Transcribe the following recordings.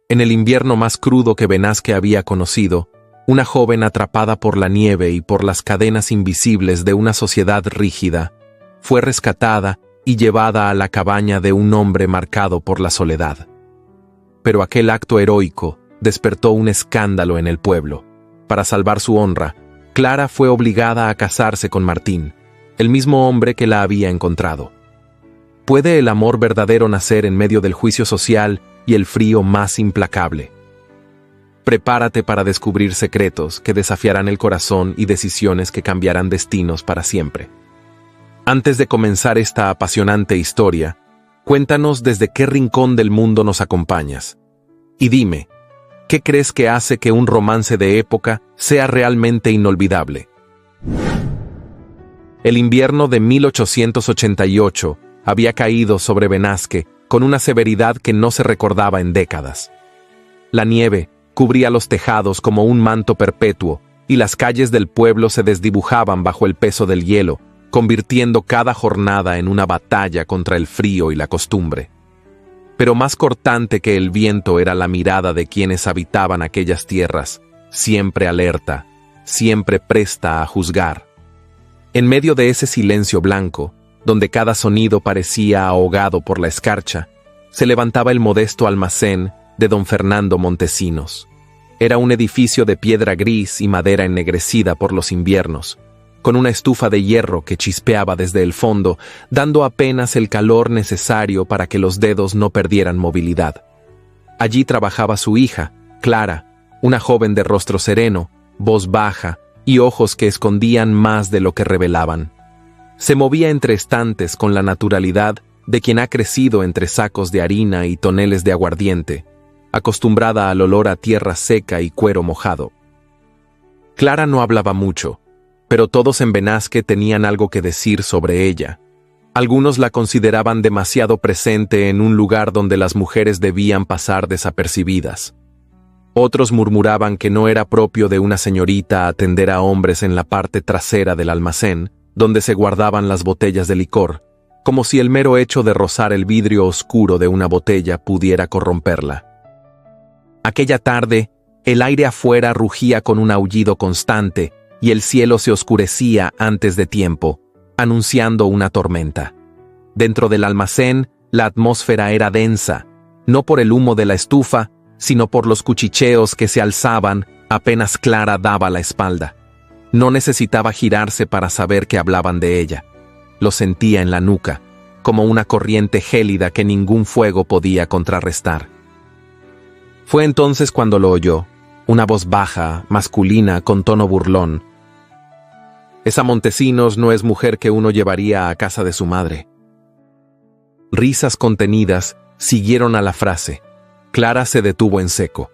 En el invierno más crudo que Benasque había conocido, una joven atrapada por la nieve y por las cadenas invisibles de una sociedad rígida, fue rescatada y llevada a la cabaña de un hombre marcado por la soledad. Pero aquel acto heroico despertó un escándalo en el pueblo. Para salvar su honra, Clara fue obligada a casarse con Martín, el mismo hombre que la había encontrado. ¿Puede el amor verdadero nacer en medio del juicio social y el frío más implacable? Prepárate para descubrir secretos que desafiarán el corazón y decisiones que cambiarán destinos para siempre. Antes de comenzar esta apasionante historia, cuéntanos desde qué rincón del mundo nos acompañas. Y dime, ¿qué crees que hace que un romance de época sea realmente inolvidable? El invierno de 1888 había caído sobre Benasque con una severidad que no se recordaba en décadas. La nieve cubría los tejados como un manto perpetuo y las calles del pueblo se desdibujaban bajo el peso del hielo, convirtiendo cada jornada en una batalla contra el frío y la costumbre. Pero más cortante que el viento era la mirada de quienes habitaban aquellas tierras, siempre alerta, siempre presta a juzgar. En medio de ese silencio blanco, donde cada sonido parecía ahogado por la escarcha, se levantaba el modesto almacén de don Fernando Montesinos. Era un edificio de piedra gris y madera ennegrecida por los inviernos, con una estufa de hierro que chispeaba desde el fondo, dando apenas el calor necesario para que los dedos no perdieran movilidad. Allí trabajaba su hija, Clara, una joven de rostro sereno, voz baja y ojos que escondían más de lo que revelaban. Se movía entre estantes con la naturalidad de quien ha crecido entre sacos de harina y toneles de aguardiente, acostumbrada al olor a tierra seca y cuero mojado. Clara no hablaba mucho, pero todos en Benasque tenían algo que decir sobre ella. Algunos la consideraban demasiado presente en un lugar donde las mujeres debían pasar desapercibidas. Otros murmuraban que no era propio de una señorita atender a hombres en la parte trasera del almacén, donde se guardaban las botellas de licor, como si el mero hecho de rozar el vidrio oscuro de una botella pudiera corromperla. Aquella tarde, el aire afuera rugía con un aullido constante, y el cielo se oscurecía antes de tiempo, anunciando una tormenta. Dentro del almacén, la atmósfera era densa, no por el humo de la estufa, sino por los cuchicheos que se alzaban apenas Clara daba la espalda. No necesitaba girarse para saber que hablaban de ella. Lo sentía en la nuca, como una corriente gélida que ningún fuego podía contrarrestar. Fue entonces cuando lo oyó. Una voz baja, masculina, con tono burlón. Esa Montesinos no es mujer que uno llevaría a casa de su madre. Risas contenidas siguieron a la frase. Clara se detuvo en seco.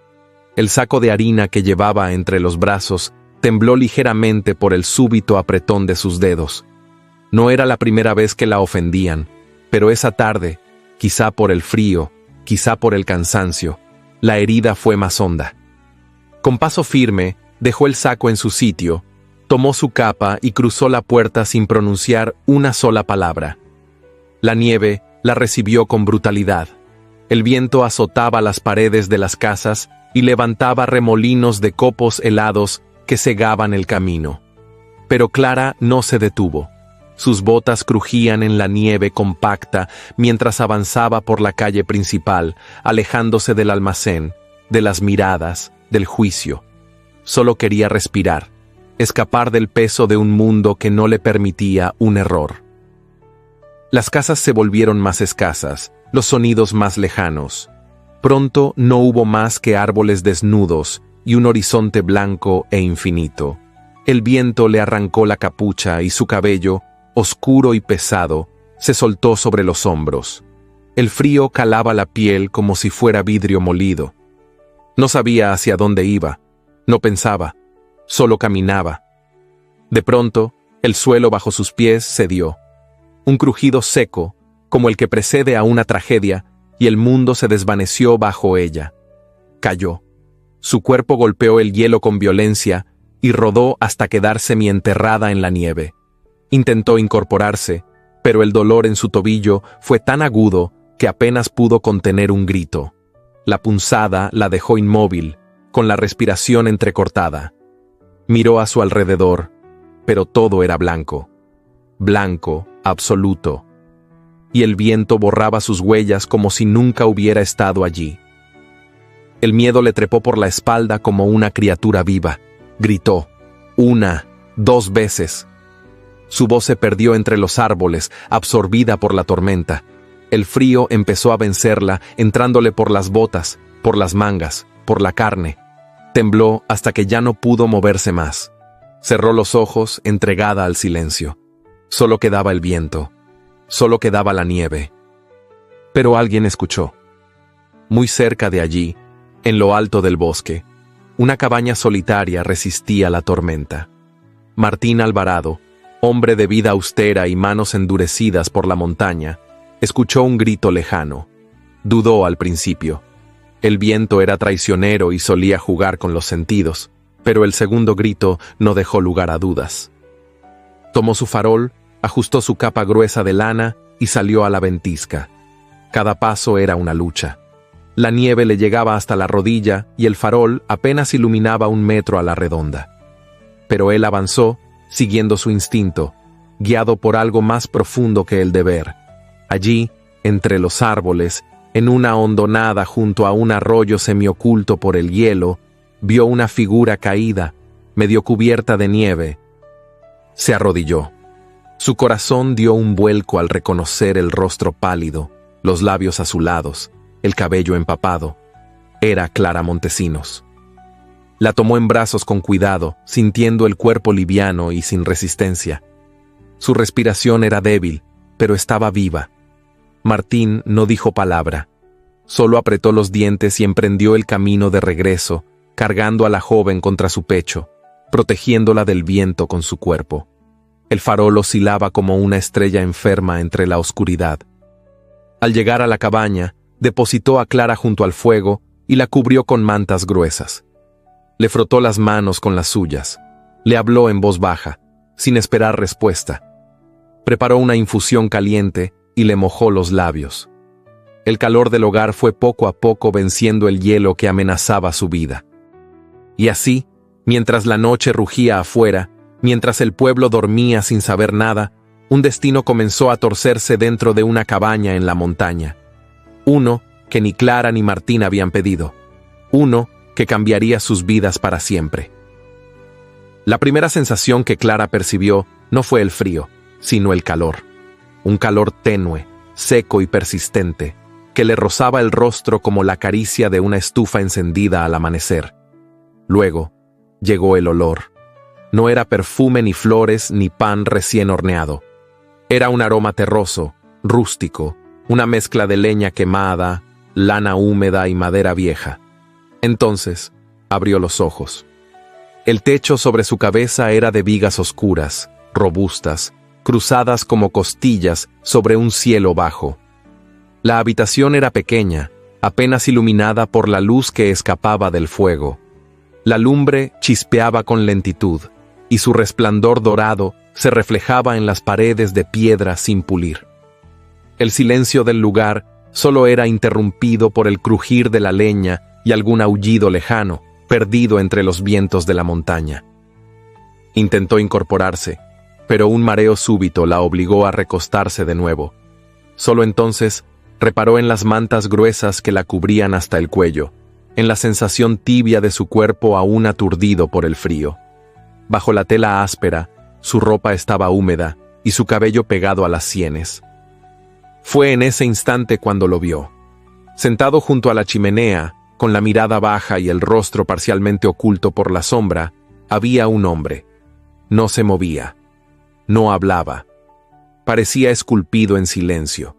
El saco de harina que llevaba entre los brazos tembló ligeramente por el súbito apretón de sus dedos. No era la primera vez que la ofendían, pero esa tarde, quizá por el frío, quizá por el cansancio, la herida fue más honda. Con paso firme, dejó el saco en su sitio, tomó su capa y cruzó la puerta sin pronunciar una sola palabra. La nieve la recibió con brutalidad. El viento azotaba las paredes de las casas y levantaba remolinos de copos helados que cegaban el camino. Pero Clara no se detuvo. Sus botas crujían en la nieve compacta mientras avanzaba por la calle principal, alejándose del almacén, de las miradas, del juicio. Solo quería respirar, escapar del peso de un mundo que no le permitía un error. Las casas se volvieron más escasas, los sonidos más lejanos. Pronto no hubo más que árboles desnudos y un horizonte blanco e infinito. El viento le arrancó la capucha y su cabello, oscuro y pesado, se soltó sobre los hombros. El frío calaba la piel como si fuera vidrio molido. No sabía hacia dónde iba, no pensaba, solo caminaba. De pronto, el suelo bajo sus pies cedió. Un crujido seco, como el que precede a una tragedia, y el mundo se desvaneció bajo ella. Cayó. Su cuerpo golpeó el hielo con violencia y rodó hasta quedar semienterrada en la nieve. Intentó incorporarse, pero el dolor en su tobillo fue tan agudo que apenas pudo contener un grito. La punzada la dejó inmóvil, con la respiración entrecortada. Miró a su alrededor, pero todo era blanco. Blanco, absoluto. Y el viento borraba sus huellas como si nunca hubiera estado allí. El miedo le trepó por la espalda como una criatura viva. Gritó, 1, 2 veces. Su voz se perdió entre los árboles, absorbida por la tormenta. El frío empezó a vencerla, entrándole por las botas, por las mangas, por la carne. Tembló hasta que ya no pudo moverse más. Cerró los ojos, entregada al silencio. Solo quedaba el viento. Solo quedaba la nieve. Pero alguien escuchó. Muy cerca de allí, en lo alto del bosque, una cabaña solitaria resistía la tormenta. Martín Alvarado, hombre de vida austera y manos endurecidas por la montaña, escuchó un grito lejano. Dudó al principio. El viento era traicionero y solía jugar con los sentidos, pero el segundo grito no dejó lugar a dudas. Tomó su farol, ajustó su capa gruesa de lana y salió a la ventisca. Cada paso era una lucha. La nieve le llegaba hasta la rodilla y el farol apenas iluminaba 1 metro a la redonda. Pero él avanzó, siguiendo su instinto, guiado por algo más profundo que el deber. Allí, entre los árboles, en una hondonada junto a un arroyo semioculto por el hielo, vio una figura caída, medio cubierta de nieve. Se arrodilló. Su corazón dio un vuelco al reconocer el rostro pálido, los labios azulados, el cabello empapado. Era Clara Montesinos. La tomó en brazos con cuidado, sintiendo el cuerpo liviano y sin resistencia. Su respiración era débil, pero estaba viva. Martín no dijo palabra. Solo apretó los dientes y emprendió el camino de regreso, cargando a la joven contra su pecho, protegiéndola del viento con su cuerpo. El farol oscilaba como una estrella enferma entre la oscuridad. Al llegar a la cabaña, depositó a Clara junto al fuego y la cubrió con mantas gruesas. Le frotó las manos con las suyas. Le habló en voz baja, sin esperar respuesta. Preparó una infusión caliente y le mojó los labios. El calor del hogar fue poco a poco venciendo el hielo que amenazaba su vida. Y así, mientras la noche rugía afuera, mientras el pueblo dormía sin saber nada, un destino comenzó a torcerse dentro de una cabaña en la montaña. Uno que ni Clara ni Martín habían pedido. Uno que cambiaría sus vidas para siempre. La primera sensación que Clara percibió no fue el frío, sino el calor. Un calor tenue, seco y persistente, que le rozaba el rostro como la caricia de una estufa encendida al amanecer. Luego, llegó el olor. No era perfume ni flores ni pan recién horneado. Era un aroma terroso, rústico, una mezcla de leña quemada, lana húmeda y madera vieja. Entonces, abrió los ojos. El techo sobre su cabeza era de vigas oscuras, robustas, cruzadas como costillas sobre un cielo bajo. La habitación era pequeña, apenas iluminada por la luz que escapaba del fuego. La lumbre chispeaba con lentitud, y su resplandor dorado se reflejaba en las paredes de piedra sin pulir. El silencio del lugar solo era interrumpido por el crujir de la leña y algún aullido lejano, perdido entre los vientos de la montaña. Intentó incorporarse, pero un mareo súbito la obligó a recostarse de nuevo. Solo entonces reparó en las mantas gruesas que la cubrían hasta el cuello, en la sensación tibia de su cuerpo aún aturdido por el frío. Bajo la tela áspera, su ropa estaba húmeda y su cabello pegado a las sienes. Fue en ese instante cuando lo vio. Sentado junto a la chimenea, con la mirada baja y el rostro parcialmente oculto por la sombra, había un hombre. No se movía. No hablaba. Parecía esculpido en silencio.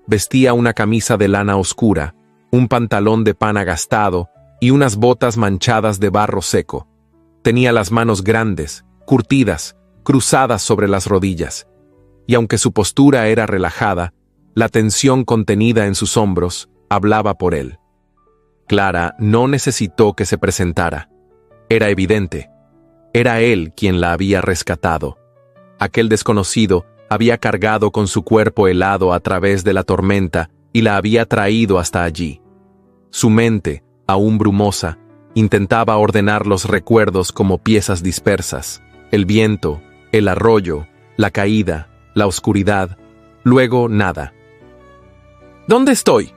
Vestía una camisa de lana oscura, un pantalón de pana gastado y unas botas manchadas de barro seco. Tenía las manos grandes, curtidas, cruzadas sobre las rodillas, y aunque su postura era relajada, la tensión contenida en sus hombros hablaba por él. Clara no necesitó que se presentara. Era evidente. Era él quien la había rescatado. Aquel desconocido había cargado con su cuerpo helado a través de la tormenta y la había traído hasta allí. Su mente, aún brumosa, intentaba ordenar los recuerdos como piezas dispersas: el viento, el arroyo, la caída, la oscuridad, luego nada. ¿Dónde estoy?,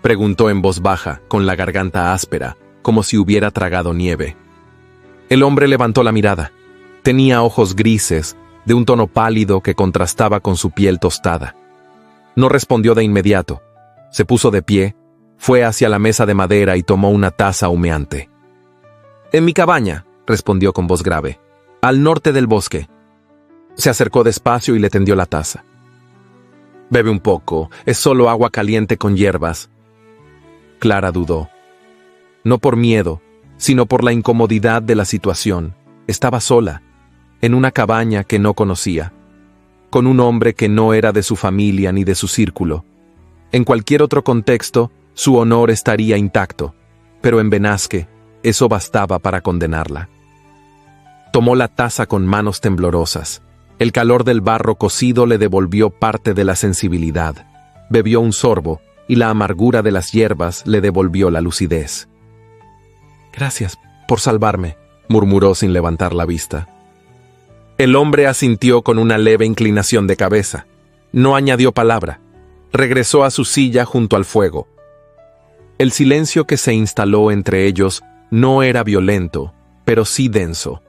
preguntó en voz baja, con la garganta áspera, como si hubiera tragado nieve. El hombre levantó la mirada. Tenía ojos grises, de un tono pálido que contrastaba con su piel tostada. No respondió de inmediato. Se puso de pie, fue hacia la mesa de madera y tomó una taza humeante. «En mi cabaña», respondió con voz grave, «al norte del bosque». Se acercó despacio y le tendió la taza. «Bebe un poco, es solo agua caliente con hierbas». Clara dudó. No por miedo, sino por la incomodidad de la situación. Estaba sola, en una cabaña que no conocía, con un hombre que no era de su familia ni de su círculo. En cualquier otro contexto, su honor estaría intacto, pero en Benasque, eso bastaba para condenarla. Tomó la taza con manos temblorosas. El calor del barro cocido le devolvió parte de la sensibilidad. Bebió un sorbo, y la amargura de las hierbas le devolvió la lucidez. «Gracias por salvarme», murmuró sin levantar la vista. El hombre asintió con una leve inclinación de cabeza. No añadió palabra. Regresó a su silla junto al fuego. El silencio que se instaló entre ellos no era violento, pero sí denso.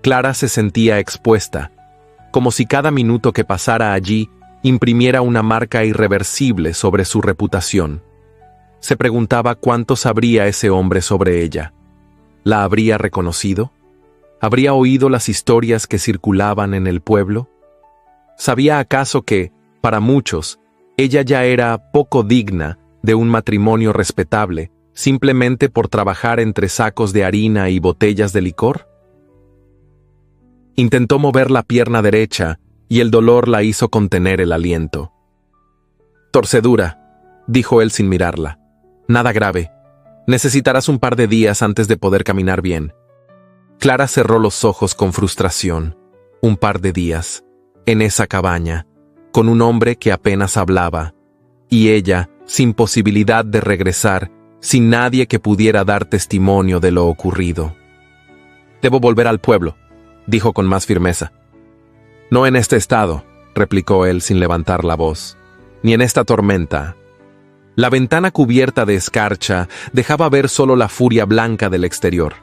Clara se sentía expuesta, como si cada minuto que pasara allí imprimiera una marca irreversible sobre su reputación. Se preguntaba cuánto sabría ese hombre sobre ella. ¿La habría reconocido? ¿Habría oído las historias que circulaban en el pueblo? ¿Sabía acaso que, para muchos, ella ya era poco digna de un matrimonio respetable, simplemente por trabajar entre sacos de harina y botellas de licor? Intentó mover la pierna derecha, y el dolor la hizo contener el aliento. «Torcedura», dijo él sin mirarla. «Nada grave. Necesitarás un par de días antes de poder caminar bien». Clara cerró los ojos con frustración. Un par de días, en esa cabaña, con un hombre que apenas hablaba, y ella, sin posibilidad de regresar, sin nadie que pudiera dar testimonio de lo ocurrido. «Debo volver al pueblo», dijo con más firmeza. «No en este estado», replicó él sin levantar la voz, «ni en esta tormenta». La ventana cubierta de escarcha dejaba ver solo la furia blanca del exterior.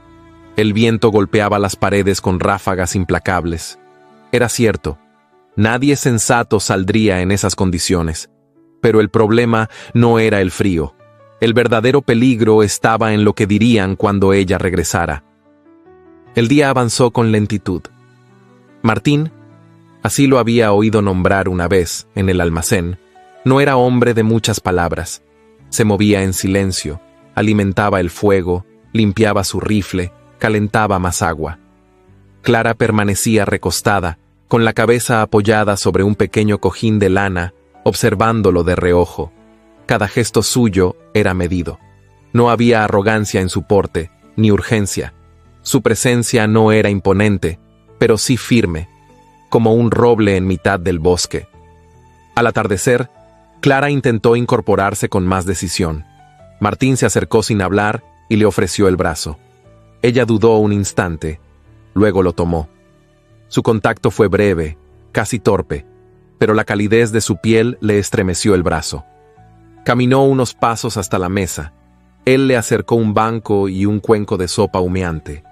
El viento golpeaba las paredes con ráfagas implacables. Era cierto, nadie sensato saldría en esas condiciones. Pero el problema no era el frío. El verdadero peligro estaba en lo que dirían cuando ella regresara. El día avanzó con lentitud. Martín, así lo había oído nombrar una vez en el almacén, no era hombre de muchas palabras. Se movía en silencio, alimentaba el fuego, limpiaba su rifle, calentaba más agua. Clara permanecía recostada, con la cabeza apoyada sobre un pequeño cojín de lana, observándolo de reojo. Cada gesto suyo era medido. No había arrogancia en su porte, ni urgencia. Su presencia no era imponente, pero sí firme, como un roble en mitad del bosque. Al atardecer, Clara intentó incorporarse con más decisión. Martín se acercó sin hablar y le ofreció el brazo. Ella dudó un instante, luego lo tomó. Su contacto fue breve, casi torpe, pero la calidez de su piel le estremeció el brazo. Caminó unos pasos hasta la mesa. Él le acercó un banco y un cuenco de sopa humeante.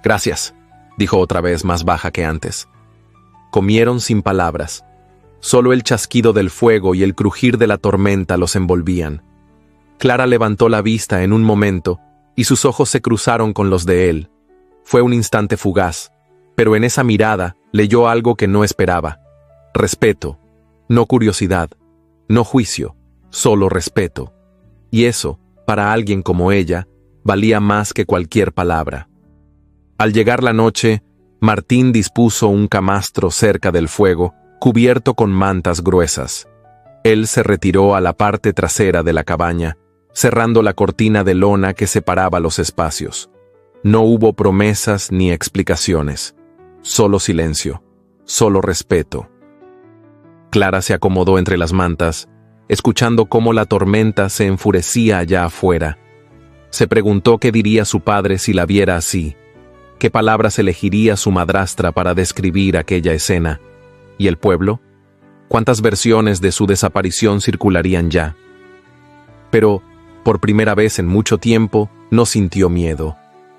«Gracias», dijo otra vez más baja que antes. Comieron sin palabras. Solo el chasquido del fuego y el crujir de la tormenta los envolvían. Clara levantó la vista en un momento y sus ojos se cruzaron con los de él. Fue un instante fugaz, pero en esa mirada leyó algo que no esperaba. Respeto, no curiosidad, no juicio, solo respeto. Y eso, para alguien como ella, valía más que cualquier palabra. Al llegar la noche, Martín dispuso un camastro cerca del fuego, cubierto con mantas gruesas. Él se retiró a la parte trasera de la cabaña, cerrando la cortina de lona que separaba los espacios. No hubo promesas ni explicaciones. Solo silencio, solo respeto. Clara se acomodó entre las mantas, escuchando cómo la tormenta se enfurecía allá afuera. Se preguntó qué diría su padre si la viera así, qué palabras elegiría su madrastra para describir aquella escena. ¿Y el pueblo? ¿Cuántas versiones de su desaparición circularían ya? Pero, por primera vez en mucho tiempo, no sintió miedo.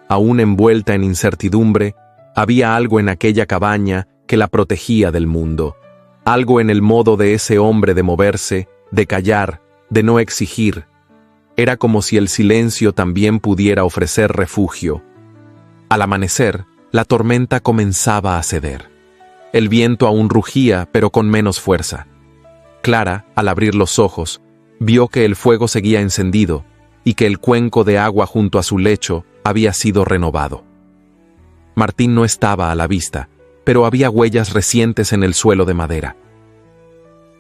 Aún envuelta en incertidumbre, había algo en aquella cabaña que la protegía del mundo. Algo en el modo de ese hombre de moverse, de callar, de no exigir. Era como si el silencio también pudiera ofrecer refugio. Al amanecer, la tormenta comenzaba a ceder. El viento aún rugía, pero con menos fuerza. Clara, al abrir los ojos, vio que el fuego seguía encendido y que el cuenco de agua junto a su lecho había sido renovado. Martín no estaba a la vista, pero había huellas recientes en el suelo de madera.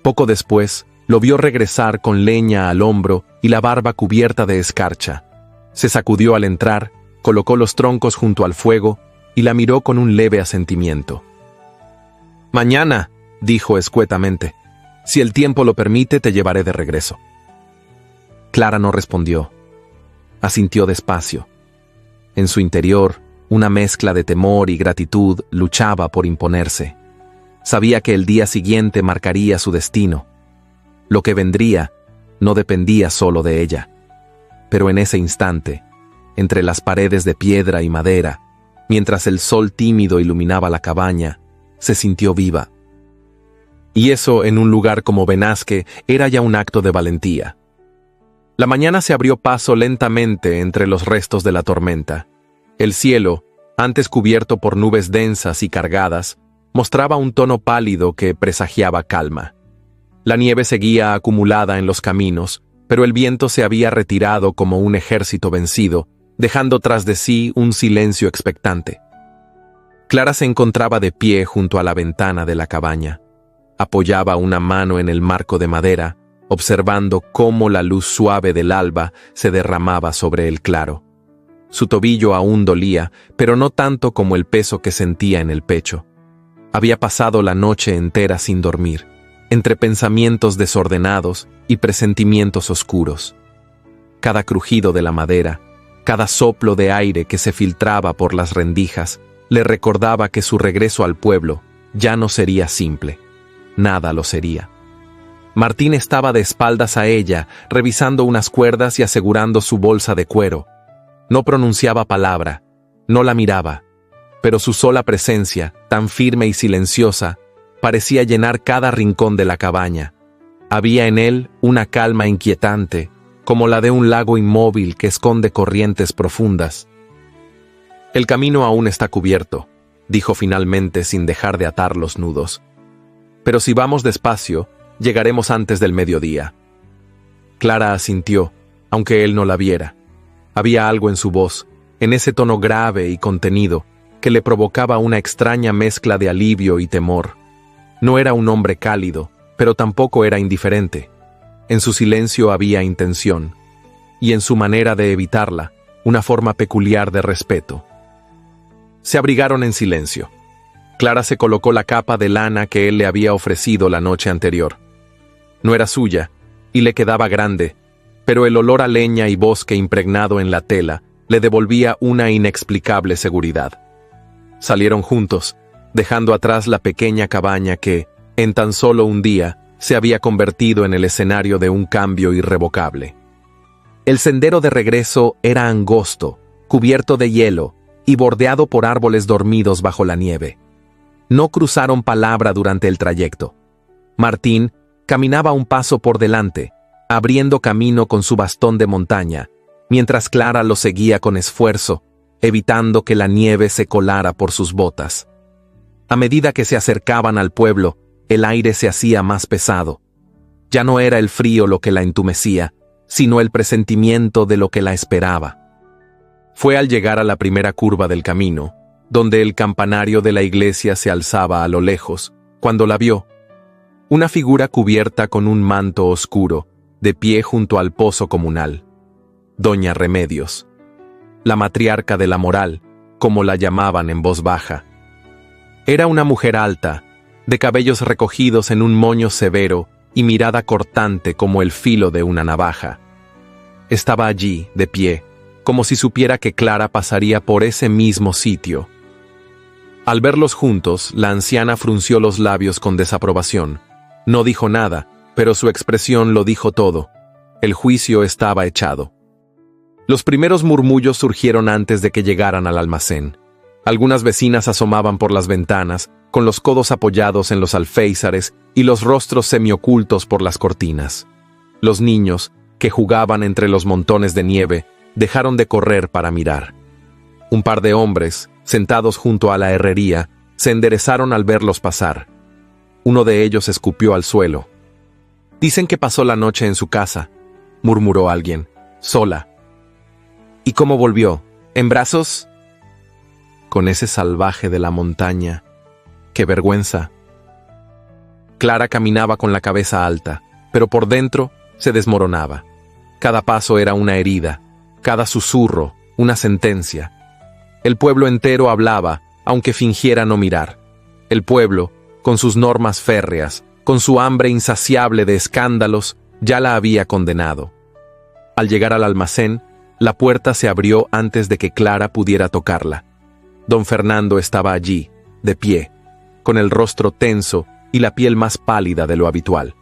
Poco después, lo vio regresar con leña al hombro y la barba cubierta de escarcha. Se sacudió al entrar, colocó los troncos junto al fuego y la miró con un leve asentimiento. «Mañana», dijo escuetamente, «si el tiempo lo permite, te llevaré de regreso». Clara no respondió. Asintió despacio. En su interior, una mezcla de temor y gratitud luchaba por imponerse. Sabía que el día siguiente marcaría su destino. Lo que vendría no dependía solo de ella. Pero en ese instante, entre las paredes de piedra y madera, mientras el sol tímido iluminaba la cabaña, se sintió viva. Y eso en un lugar como Benasque era ya un acto de valentía. La mañana se abrió paso lentamente entre los restos de la tormenta. El cielo, antes cubierto por nubes densas y cargadas, mostraba un tono pálido que presagiaba calma. La nieve seguía acumulada en los caminos, pero el viento se había retirado como un ejército vencido, dejando tras de sí un silencio expectante. Clara se encontraba de pie junto a la ventana de la cabaña. Apoyaba una mano en el marco de madera, observando cómo la luz suave del alba se derramaba sobre el claro. Su tobillo aún dolía, pero no tanto como el peso que sentía en el pecho. Había pasado la noche entera sin dormir, entre pensamientos desordenados y presentimientos oscuros. Cada crujido de la madera, cada soplo de aire que se filtraba por las rendijas, le recordaba que su regreso al pueblo ya no sería simple. Nada lo sería. Martín estaba de espaldas a ella, revisando unas cuerdas y asegurando su bolsa de cuero. No pronunciaba palabra, no la miraba, pero su sola presencia, tan firme y silenciosa, parecía llenar cada rincón de la cabaña. Había en él una calma inquietante, como la de un lago inmóvil que esconde corrientes profundas. «El camino aún está cubierto», dijo finalmente sin dejar de atar los nudos. «Pero si vamos despacio, llegaremos antes del mediodía». Clara asintió, aunque él no la viera. Había algo en su voz, en ese tono grave y contenido, que le provocaba una extraña mezcla de alivio y temor. No era un hombre cálido, pero tampoco era indiferente. En su silencio había intención, y en su manera de evitarla, una forma peculiar de respeto. Se abrigaron en silencio. Clara se colocó la capa de lana que él le había ofrecido la noche anterior. No era suya, y le quedaba grande, pero el olor a leña y bosque impregnado en la tela le devolvía una inexplicable seguridad. Salieron juntos, dejando atrás la pequeña cabaña que, en tan solo un día, se había convertido en el escenario de un cambio irrevocable. El sendero de regreso era angosto, cubierto de hielo y bordeado por árboles dormidos bajo la nieve. No cruzaron palabra durante el trayecto. Martín caminaba un paso por delante, abriendo camino con su bastón de montaña, mientras Clara lo seguía con esfuerzo, evitando que la nieve se colara por sus botas. A medida que se acercaban al pueblo, el aire se hacía más pesado. Ya no era el frío lo que la entumecía, sino el presentimiento de lo que la esperaba. Fue al llegar a la primera curva del camino, donde el campanario de la iglesia se alzaba a lo lejos, cuando la vio. Una figura cubierta con un manto oscuro, de pie junto al pozo comunal. Doña Remedios. La matriarca de la moral, como la llamaban en voz baja. Era una mujer alta, de cabellos recogidos en un moño severo y mirada cortante como el filo de una navaja. Estaba allí, de pie, como si supiera que Clara pasaría por ese mismo sitio. Al verlos juntos, la anciana frunció los labios con desaprobación. No dijo nada, pero su expresión lo dijo todo. El juicio estaba echado. Los primeros murmullos surgieron antes de que llegaran al almacén. Algunas vecinas asomaban por las ventanas, con los codos apoyados en los alféizares y los rostros semiocultos por las cortinas. Los niños, que jugaban entre los montones de nieve, dejaron de correr para mirar. Un par de hombres, sentados junto a la herrería, se enderezaron al verlos pasar. Uno de ellos escupió al suelo. «Dicen que pasó la noche en su casa», murmuró alguien. «Sola». «¿Y cómo volvió? ¿En brazos?» «Con ese salvaje de la montaña. ¡Qué vergüenza!». Clara caminaba con la cabeza alta, pero por dentro se desmoronaba. Cada paso era una herida, cada susurro una sentencia. El pueblo entero hablaba, aunque fingiera no mirar. El pueblo, con sus normas férreas, con su hambre insaciable de escándalos, ya la había condenado. Al llegar al almacén, la puerta se abrió antes de que Clara pudiera tocarla. Don Fernando estaba allí, de pie, con el rostro tenso y la piel más pálida de lo habitual.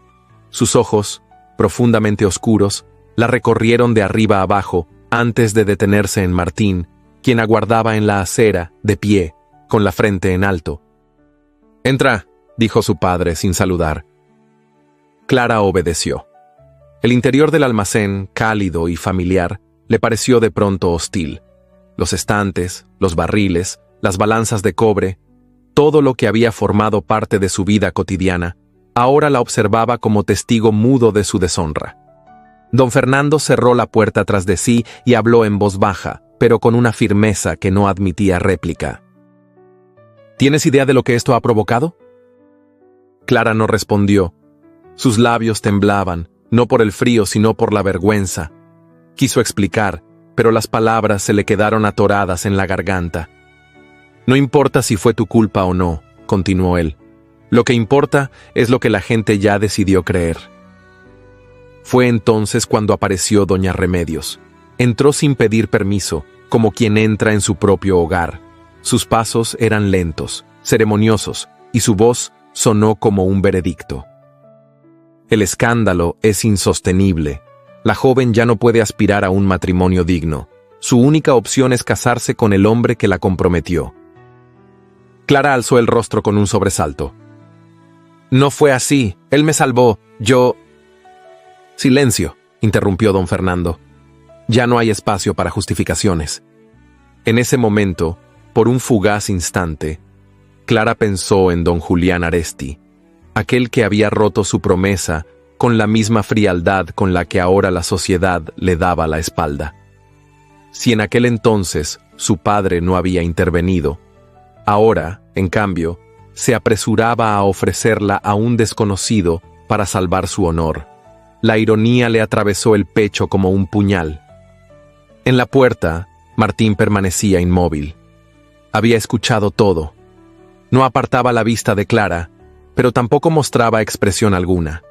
Sus ojos, profundamente oscuros, la recorrieron de arriba a abajo antes de detenerse en Martín, quien aguardaba en la acera, de pie, con la frente en alto. «Entra», dijo su padre sin saludar. Clara obedeció. El interior del almacén, cálido y familiar, le pareció de pronto hostil. Los estantes, los barriles, las balanzas de cobre, todo lo que había formado parte de su vida cotidiana, ahora la observaba como testigo mudo de su deshonra. Don Fernando cerró la puerta tras de sí y habló en voz baja, pero con una firmeza que no admitía réplica. «¿Tienes idea de lo que esto ha provocado?». Clara no respondió. Sus labios temblaban, no por el frío sino por la vergüenza. Quiso explicar, pero las palabras se le quedaron atoradas en la garganta. «No importa si fue tu culpa o no», continuó él. «Lo que importa es lo que la gente ya decidió creer». Fue entonces cuando apareció doña Remedios. Entró sin pedir permiso, como quien entra en su propio hogar. Sus pasos eran lentos, ceremoniosos, y su voz sonó como un veredicto. «El escándalo es insostenible. La joven ya no puede aspirar a un matrimonio digno. Su única opción es casarse con el hombre que la comprometió». Clara alzó el rostro con un sobresalto. «No fue así. Él me salvó. Yo...». «Silencio», interrumpió don Fernando. «Ya no hay espacio para justificaciones». En ese momento, por un fugaz instante, Clara pensó en don Julián Aresti, aquel que había roto su promesa con la misma frialdad con la que ahora la sociedad le daba la espalda. Si en aquel entonces su padre no había intervenido, ahora, en cambio, se apresuraba a ofrecerla a un desconocido para salvar su honor. La ironía le atravesó el pecho como un puñal. En la puerta, Martín permanecía inmóvil. Había escuchado todo. No apartaba la vista de Clara, pero tampoco mostraba expresión alguna.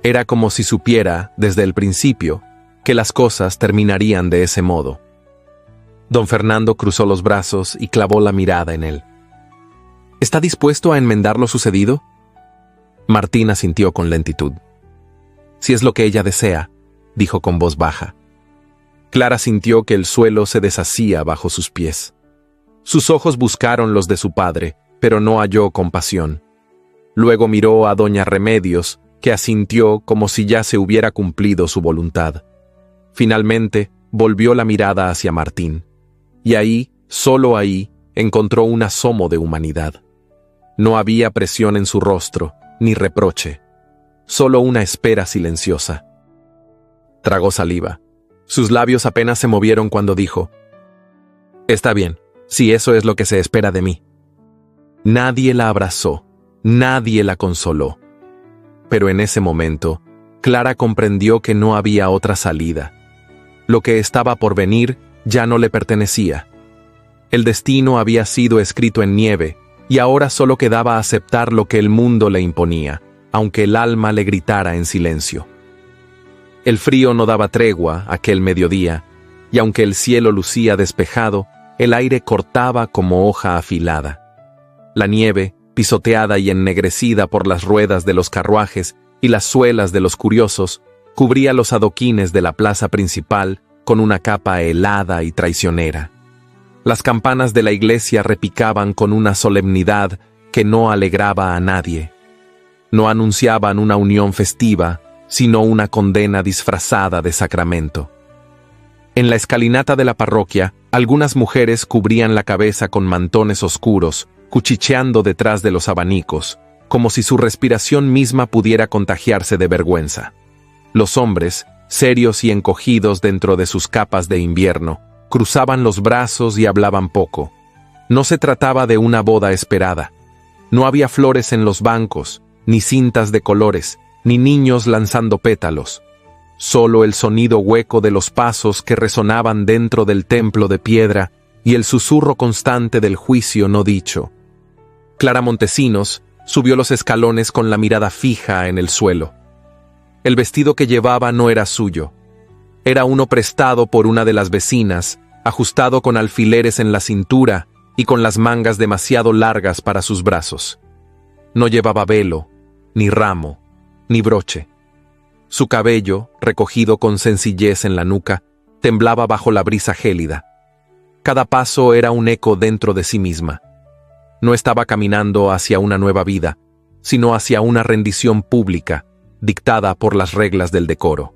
Era como si supiera, desde el principio, que las cosas terminarían de ese modo. Don Fernando cruzó los brazos y clavó la mirada en él. ¿Está dispuesto a enmendar lo sucedido? Martín asintió con lentitud. «Si es lo que ella desea», dijo con voz baja. Clara sintió que el suelo se deshacía bajo sus pies. Sus ojos buscaron los de su padre, pero no halló compasión. Luego miró a doña Remedios, que asintió como si ya se hubiera cumplido su voluntad. Finalmente, volvió la mirada hacia Martín. Y ahí, solo ahí, encontró un asomo de humanidad. No había presión en su rostro, ni reproche. Solo una espera silenciosa. Tragó saliva. Sus labios apenas se movieron cuando dijo: «Está bien, si eso es lo que se espera de mí». Nadie la abrazó, nadie la consoló. Pero en ese momento, Clara comprendió que no había otra salida. Lo que estaba por venir ya no le pertenecía. El destino había sido escrito en nieve, y ahora solo quedaba aceptar lo que el mundo le imponía, aunque el alma le gritara en silencio. El frío no daba tregua aquel mediodía, y aunque el cielo lucía despejado, el aire cortaba como hoja afilada. La nieve, pisoteada y ennegrecida por las ruedas de los carruajes y las suelas de los curiosos, cubría los adoquines de la plaza principal con una capa helada y traicionera. Las campanas de la iglesia repicaban con una solemnidad que no alegraba a nadie. No anunciaban una unión festiva, sino una condena disfrazada de sacramento. En la escalinata de la parroquia, algunas mujeres cubrían la cabeza con mantones oscuros, cuchicheando detrás de los abanicos, como si su respiración misma pudiera contagiarse de vergüenza. Los hombres, serios y encogidos dentro de sus capas de invierno, cruzaban los brazos y hablaban poco. No se trataba de una boda esperada. No había flores en los bancos, ni cintas de colores, ni niños lanzando pétalos. Solo el sonido hueco de los pasos que resonaban dentro del templo de piedra y el susurro constante del juicio no dicho. Clara Montesinos subió los escalones con la mirada fija en el suelo. El vestido que llevaba no era suyo. Era uno prestado por una de las vecinas, ajustado con alfileres en la cintura y con las mangas demasiado largas para sus brazos. No llevaba velo, ni ramo, ni broche. Su cabello, recogido con sencillez en la nuca, temblaba bajo la brisa gélida. Cada paso era un eco dentro de sí misma. No estaba caminando hacia una nueva vida, sino hacia una rendición pública, dictada por las reglas del decoro.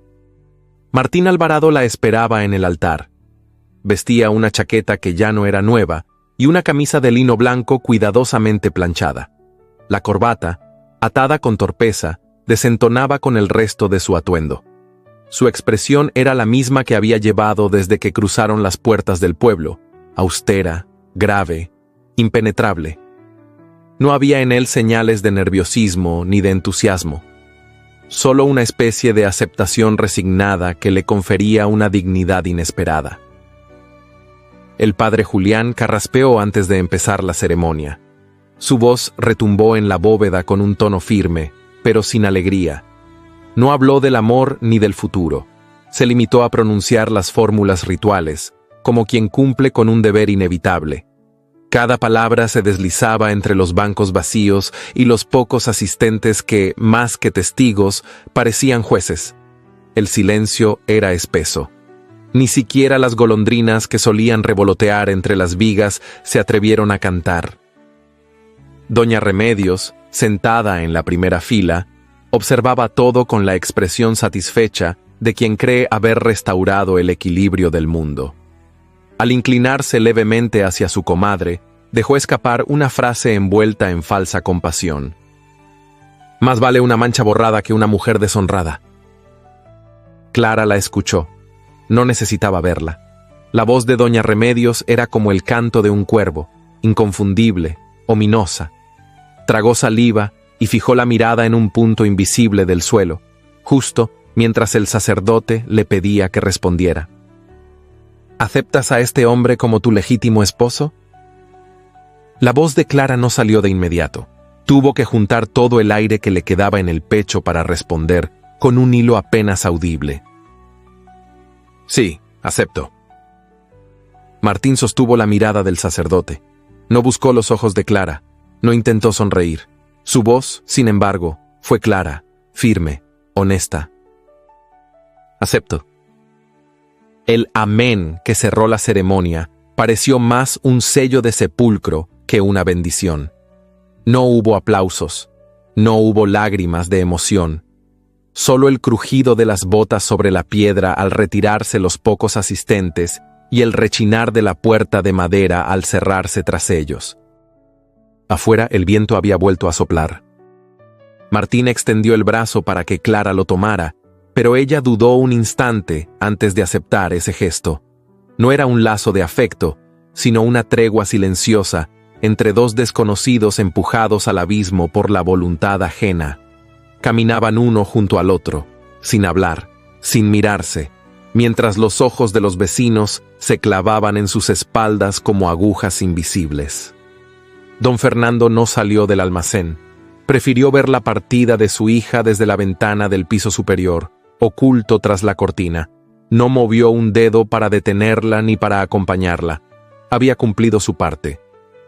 Martín Alvarado la esperaba en el altar. Vestía una chaqueta que ya no era nueva y una camisa de lino blanco cuidadosamente planchada. La corbata, atada con torpeza, desentonaba con el resto de su atuendo. Su expresión era la misma que había llevado desde que cruzaron las puertas del pueblo, austera, grave, impenetrable. No había en él señales de nerviosismo ni de entusiasmo, solo una especie de aceptación resignada que le confería una dignidad inesperada. El padre Julián carraspeó antes de empezar la ceremonia. Su voz retumbó en la bóveda con un tono firme, pero sin alegría. No habló del amor ni del futuro. Se limitó a pronunciar las fórmulas rituales, como quien cumple con un deber inevitable. Cada palabra se deslizaba entre los bancos vacíos y los pocos asistentes que, más que testigos, parecían jueces. El silencio era espeso. Ni siquiera las golondrinas que solían revolotear entre las vigas se atrevieron a cantar. Doña Remedios, sentada en la primera fila, observaba todo con la expresión satisfecha de quien cree haber restaurado el equilibrio del mundo. Al inclinarse levemente hacia su comadre, dejó escapar una frase envuelta en falsa compasión. «Más vale una mancha borrada que una mujer deshonrada». Clara la escuchó. No necesitaba verla. La voz de doña Remedios era como el canto de un cuervo, inconfundible, ominosa. Tragó saliva y fijó la mirada en un punto invisible del suelo, justo mientras el sacerdote le pedía que respondiera. ¿Aceptas a este hombre como tu legítimo esposo? La voz de Clara no salió de inmediato. Tuvo que juntar todo el aire que le quedaba en el pecho para responder, con un hilo apenas audible. Sí, acepto. Martín sostuvo la mirada del sacerdote. No buscó los ojos de Clara. No intentó sonreír. Su voz, sin embargo, fue clara, firme, honesta. Acepto. El amén que cerró la ceremonia pareció más un sello de sepulcro que una bendición. No hubo aplausos, no hubo lágrimas de emoción. Solo el crujido de las botas sobre la piedra al retirarse los pocos asistentes y el rechinar de la puerta de madera al cerrarse tras ellos. Afuera el viento había vuelto a soplar. Martín extendió el brazo para que Clara lo tomara, pero ella dudó un instante antes de aceptar ese gesto. No era un lazo de afecto, sino una tregua silenciosa entre dos desconocidos empujados al abismo por la voluntad ajena. Caminaban uno junto al otro, sin hablar, sin mirarse, mientras los ojos de los vecinos se clavaban en sus espaldas como agujas invisibles. Don Fernando no salió del almacén. Prefirió ver la partida de su hija desde la ventana del piso superior, oculto tras la cortina. No movió un dedo para detenerla ni para acompañarla. Había cumplido su parte,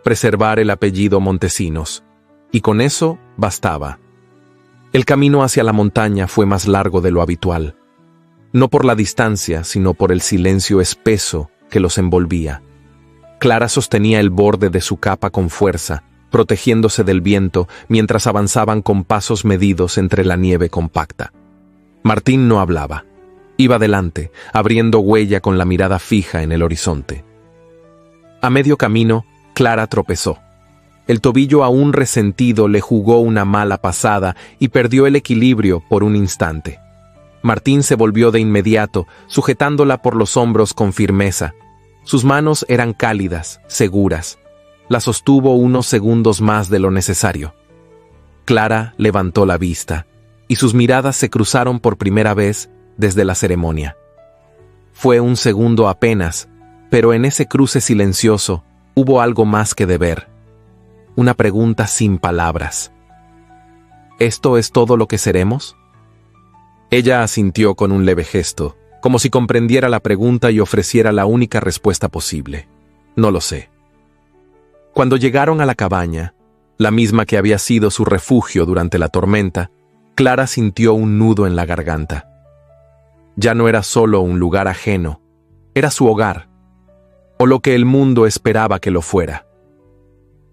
preservar el apellido Montesinos, y con eso bastaba. El camino hacia la montaña fue más largo de lo habitual, no por la distancia, sino por el silencio espeso que los envolvía. Clara sostenía el borde de su capa con fuerza, protegiéndose del viento mientras avanzaban con pasos medidos entre la nieve compacta. Martín no hablaba. Iba delante, abriendo huella con la mirada fija en el horizonte. A medio camino, Clara tropezó. El tobillo aún resentido le jugó una mala pasada y perdió el equilibrio por un instante. Martín se volvió de inmediato, sujetándola por los hombros con firmeza. Sus manos eran cálidas, seguras. La sostuvo unos segundos más de lo necesario. Clara levantó la vista, y sus miradas se cruzaron por primera vez desde la ceremonia. Fue un segundo apenas, pero en ese cruce silencioso hubo algo más que de ver. Una pregunta sin palabras. ¿Esto es todo lo que seremos? Ella asintió con un leve gesto, como si comprendiera la pregunta y ofreciera la única respuesta posible. No lo sé. Cuando llegaron a la cabaña, la misma que había sido su refugio durante la tormenta, Clara sintió un nudo en la garganta. Ya no era solo un lugar ajeno, era su hogar, o lo que el mundo esperaba que lo fuera.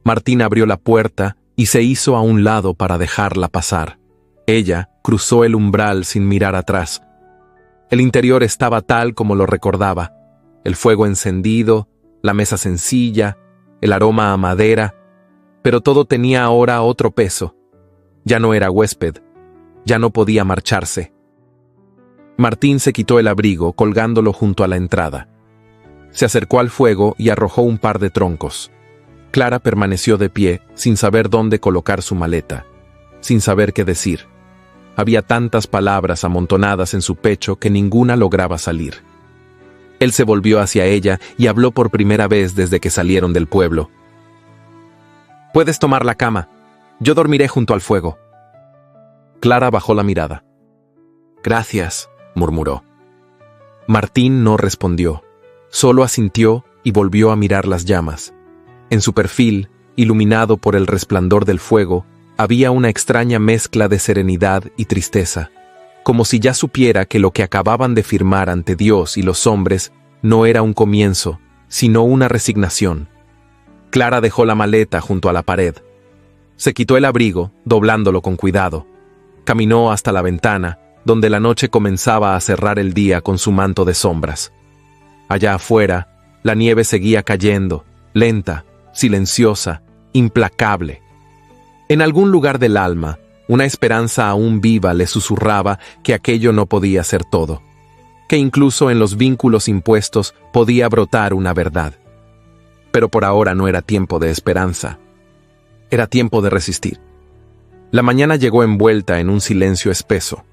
Martín abrió la puerta y se hizo a un lado para dejarla pasar. Ella cruzó el umbral sin mirar atrás. El interior estaba tal como lo recordaba: el fuego encendido, la mesa sencilla, el aroma a madera, pero todo tenía ahora otro peso. Ya no era huésped, ya no podía marcharse. Martín se quitó el abrigo, colgándolo junto a la entrada. Se acercó al fuego y arrojó un par de troncos. Clara permaneció de pie, sin saber dónde colocar su maleta, sin saber qué decir. Había tantas palabras amontonadas en su pecho que ninguna lograba salir. Él se volvió hacia ella y habló por primera vez desde que salieron del pueblo. «Puedes tomar la cama. Yo dormiré junto al fuego». Clara bajó la mirada. «Gracias», murmuró. Martín no respondió, solo asintió y volvió a mirar las llamas. En su perfil, iluminado por el resplandor del fuego, había una extraña mezcla de serenidad y tristeza, como si ya supiera que lo que acababan de firmar ante Dios y los hombres no era un comienzo, sino una resignación. Clara dejó la maleta junto a la pared. Se quitó el abrigo, doblándolo con cuidado. Caminó hasta la ventana, donde la noche comenzaba a cerrar el día con su manto de sombras. Allá afuera, la nieve seguía cayendo, lenta, silenciosa, implacable. En algún lugar del alma, una esperanza aún viva le susurraba que aquello no podía ser todo, que incluso en los vínculos impuestos podía brotar una verdad. Pero por ahora no era tiempo de esperanza. Era tiempo de resistir. La mañana llegó envuelta en un silencio espeso.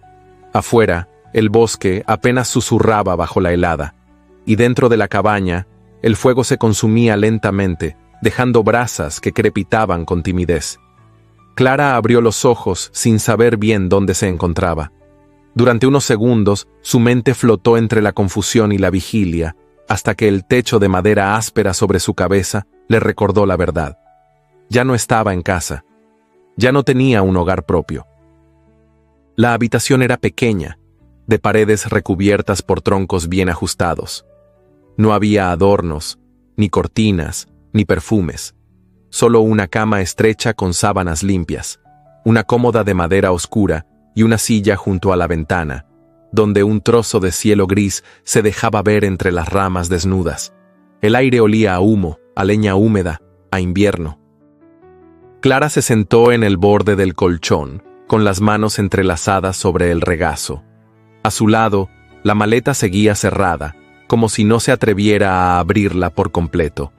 Afuera, el bosque apenas susurraba bajo la helada, y dentro de la cabaña, el fuego se consumía lentamente, dejando brasas que crepitaban con timidez. Clara abrió los ojos sin saber bien dónde se encontraba. Durante unos segundos, su mente flotó entre la confusión y la vigilia, hasta que el techo de madera áspera sobre su cabeza le recordó la verdad. Ya no estaba en casa. Ya no tenía un hogar propio. La habitación era pequeña, de paredes recubiertas por troncos bien ajustados. No había adornos, ni cortinas, ni perfumes. Solo una cama estrecha con sábanas limpias, una cómoda de madera oscura y una silla junto a la ventana, donde un trozo de cielo gris se dejaba ver entre las ramas desnudas. El aire olía a humo, a leña húmeda, a invierno. Clara se sentó en el borde del colchón, con las manos entrelazadas sobre el regazo. A su lado, la maleta seguía cerrada, como si no se atreviera a abrirla por completo.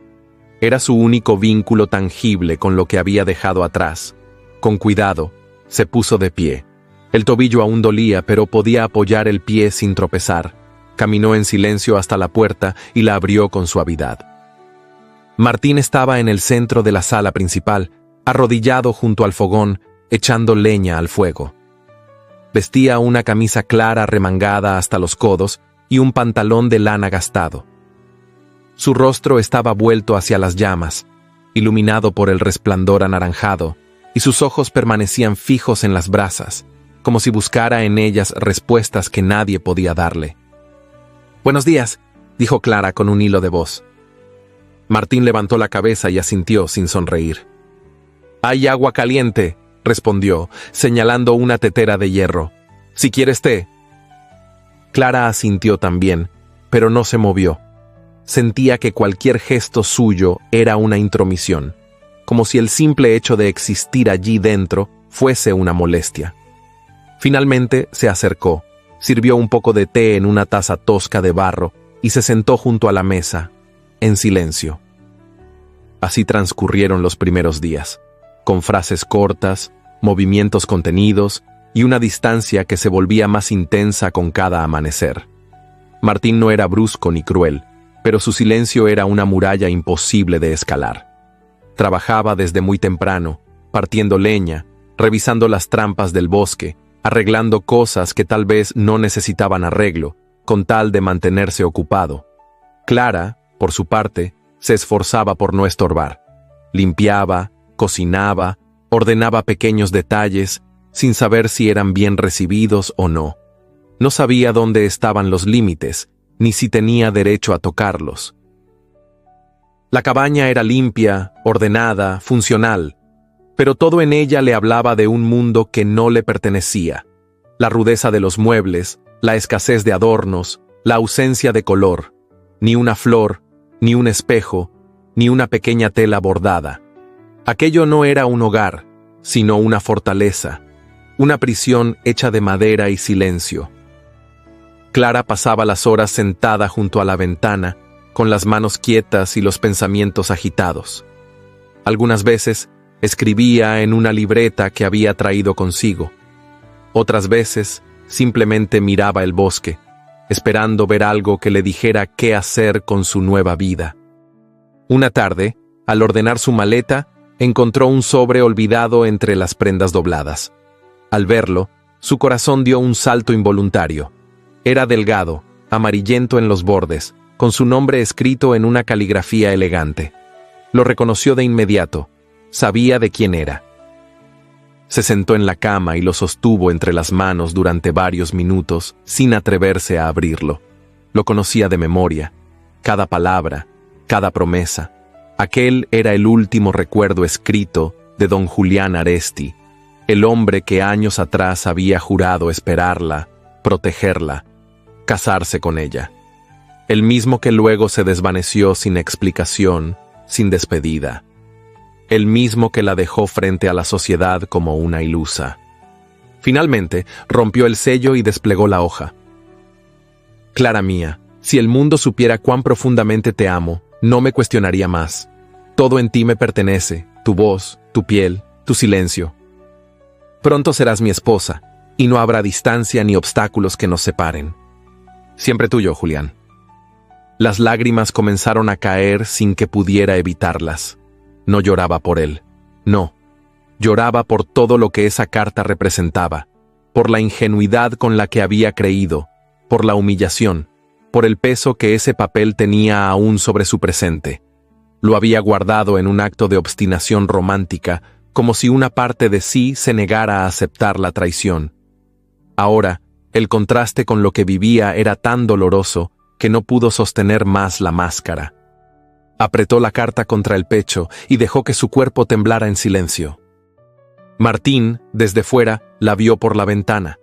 Era su único vínculo tangible con lo que había dejado atrás. Con cuidado, se puso de pie. El tobillo aún dolía, pero podía apoyar el pie sin tropezar. Caminó en silencio hasta la puerta y la abrió con suavidad. Martín estaba en el centro de la sala principal, arrodillado junto al fogón, echando leña al fuego. Vestía una camisa clara remangada hasta los codos y un pantalón de lana gastado. Su rostro estaba vuelto hacia las llamas, iluminado por el resplandor anaranjado, y sus ojos permanecían fijos en las brasas, como si buscara en ellas respuestas que nadie podía darle. «Buenos días», dijo Clara con un hilo de voz. Martín levantó la cabeza y asintió sin sonreír. «Hay agua caliente», respondió, señalando una tetera de hierro. «Si quieres té». Clara asintió también, pero no se movió. Sentía que cualquier gesto suyo era una intromisión, como si el simple hecho de existir allí dentro fuese una molestia. Finalmente se acercó, sirvió un poco de té en una taza tosca de barro y se sentó junto a la mesa, en silencio. Así transcurrieron los primeros días, con frases cortas, movimientos contenidos y una distancia que se volvía más intensa con cada amanecer. Martín no era brusco ni cruel, pero su silencio era una muralla imposible de escalar. Trabajaba desde muy temprano, partiendo leña, revisando las trampas del bosque, arreglando cosas que tal vez no necesitaban arreglo, con tal de mantenerse ocupado. Clara, por su parte, se esforzaba por no estorbar. Limpiaba, cocinaba, ordenaba pequeños detalles, sin saber si eran bien recibidos o no. No sabía dónde estaban los límites, ni si tenía derecho a tocarlos. La cabaña era limpia, ordenada, funcional, pero todo en ella le hablaba de un mundo que no le pertenecía. La rudeza de los muebles, la escasez de adornos, la ausencia de color, ni una flor, ni un espejo, ni una pequeña tela bordada. Aquello no era un hogar, sino una fortaleza, una prisión hecha de madera y silencio. Clara pasaba las horas sentada junto a la ventana, con las manos quietas y los pensamientos agitados. Algunas veces escribía en una libreta que había traído consigo. Otras veces simplemente miraba el bosque, esperando ver algo que le dijera qué hacer con su nueva vida. Una tarde, al ordenar su maleta, encontró un sobre olvidado entre las prendas dobladas. Al verlo, su corazón dio un salto involuntario. Era delgado, amarillento en los bordes, con su nombre escrito en una caligrafía elegante. Lo reconoció de inmediato. Sabía de quién era. Se sentó en la cama y lo sostuvo entre las manos durante varios minutos, sin atreverse a abrirlo. Lo conocía de memoria. Cada palabra, cada promesa. Aquel era el último recuerdo escrito de don Julián Aresti, el hombre que años atrás había jurado esperarla, protegerla, casarse con ella. El mismo que luego se desvaneció sin explicación, sin despedida. El mismo que la dejó frente a la sociedad como una ilusa. Finalmente, rompió el sello y desplegó la hoja. Clara mía, si el mundo supiera cuán profundamente te amo, no me cuestionaría más. Todo en ti me pertenece, tu voz, tu piel, tu silencio. Pronto serás mi esposa, y no habrá distancia ni obstáculos que nos separen. Siempre tuyo, Julián. Las lágrimas comenzaron a caer sin que pudiera evitarlas. No lloraba por él. No. Lloraba por todo lo que esa carta representaba, por la ingenuidad con la que había creído, por la humillación, por el peso que ese papel tenía aún sobre su presente. Lo había guardado en un acto de obstinación romántica, como si una parte de sí se negara a aceptar la traición. Ahora, el contraste con lo que vivía era tan doloroso que no pudo sostener más la máscara. Apretó la carta contra el pecho y dejó que su cuerpo temblara en silencio. Martín, desde fuera, la vio por la ventana.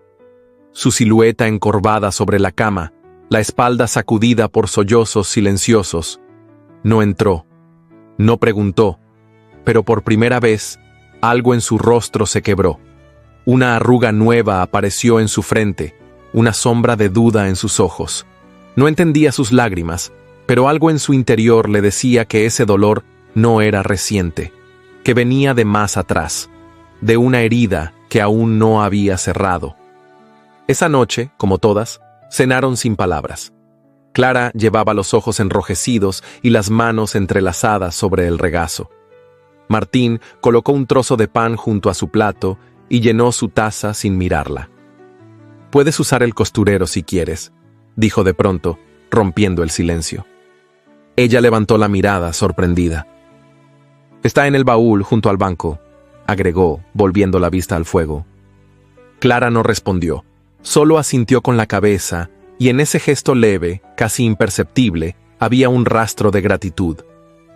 Su silueta encorvada sobre la cama, la espalda sacudida por sollozos silenciosos. No entró, no preguntó, pero por primera vez, algo en su rostro se quebró. Una arruga nueva apareció en su frente, una sombra de duda en sus ojos. No entendía sus lágrimas, pero algo en su interior le decía que ese dolor no era reciente, que venía de más atrás, de una herida que aún no había cerrado. Esa noche, como todas, cenaron sin palabras. Clara llevaba los ojos enrojecidos y las manos entrelazadas sobre el regazo. Martín colocó un trozo de pan junto a su plato y llenó su taza sin mirarla. «Puedes usar el costurero si quieres», dijo de pronto, rompiendo el silencio. Ella levantó la mirada, sorprendida. «Está en el baúl junto al banco», agregó, volviendo la vista al fuego. Clara no respondió, solo asintió con la cabeza, y en ese gesto leve, casi imperceptible, había un rastro de gratitud.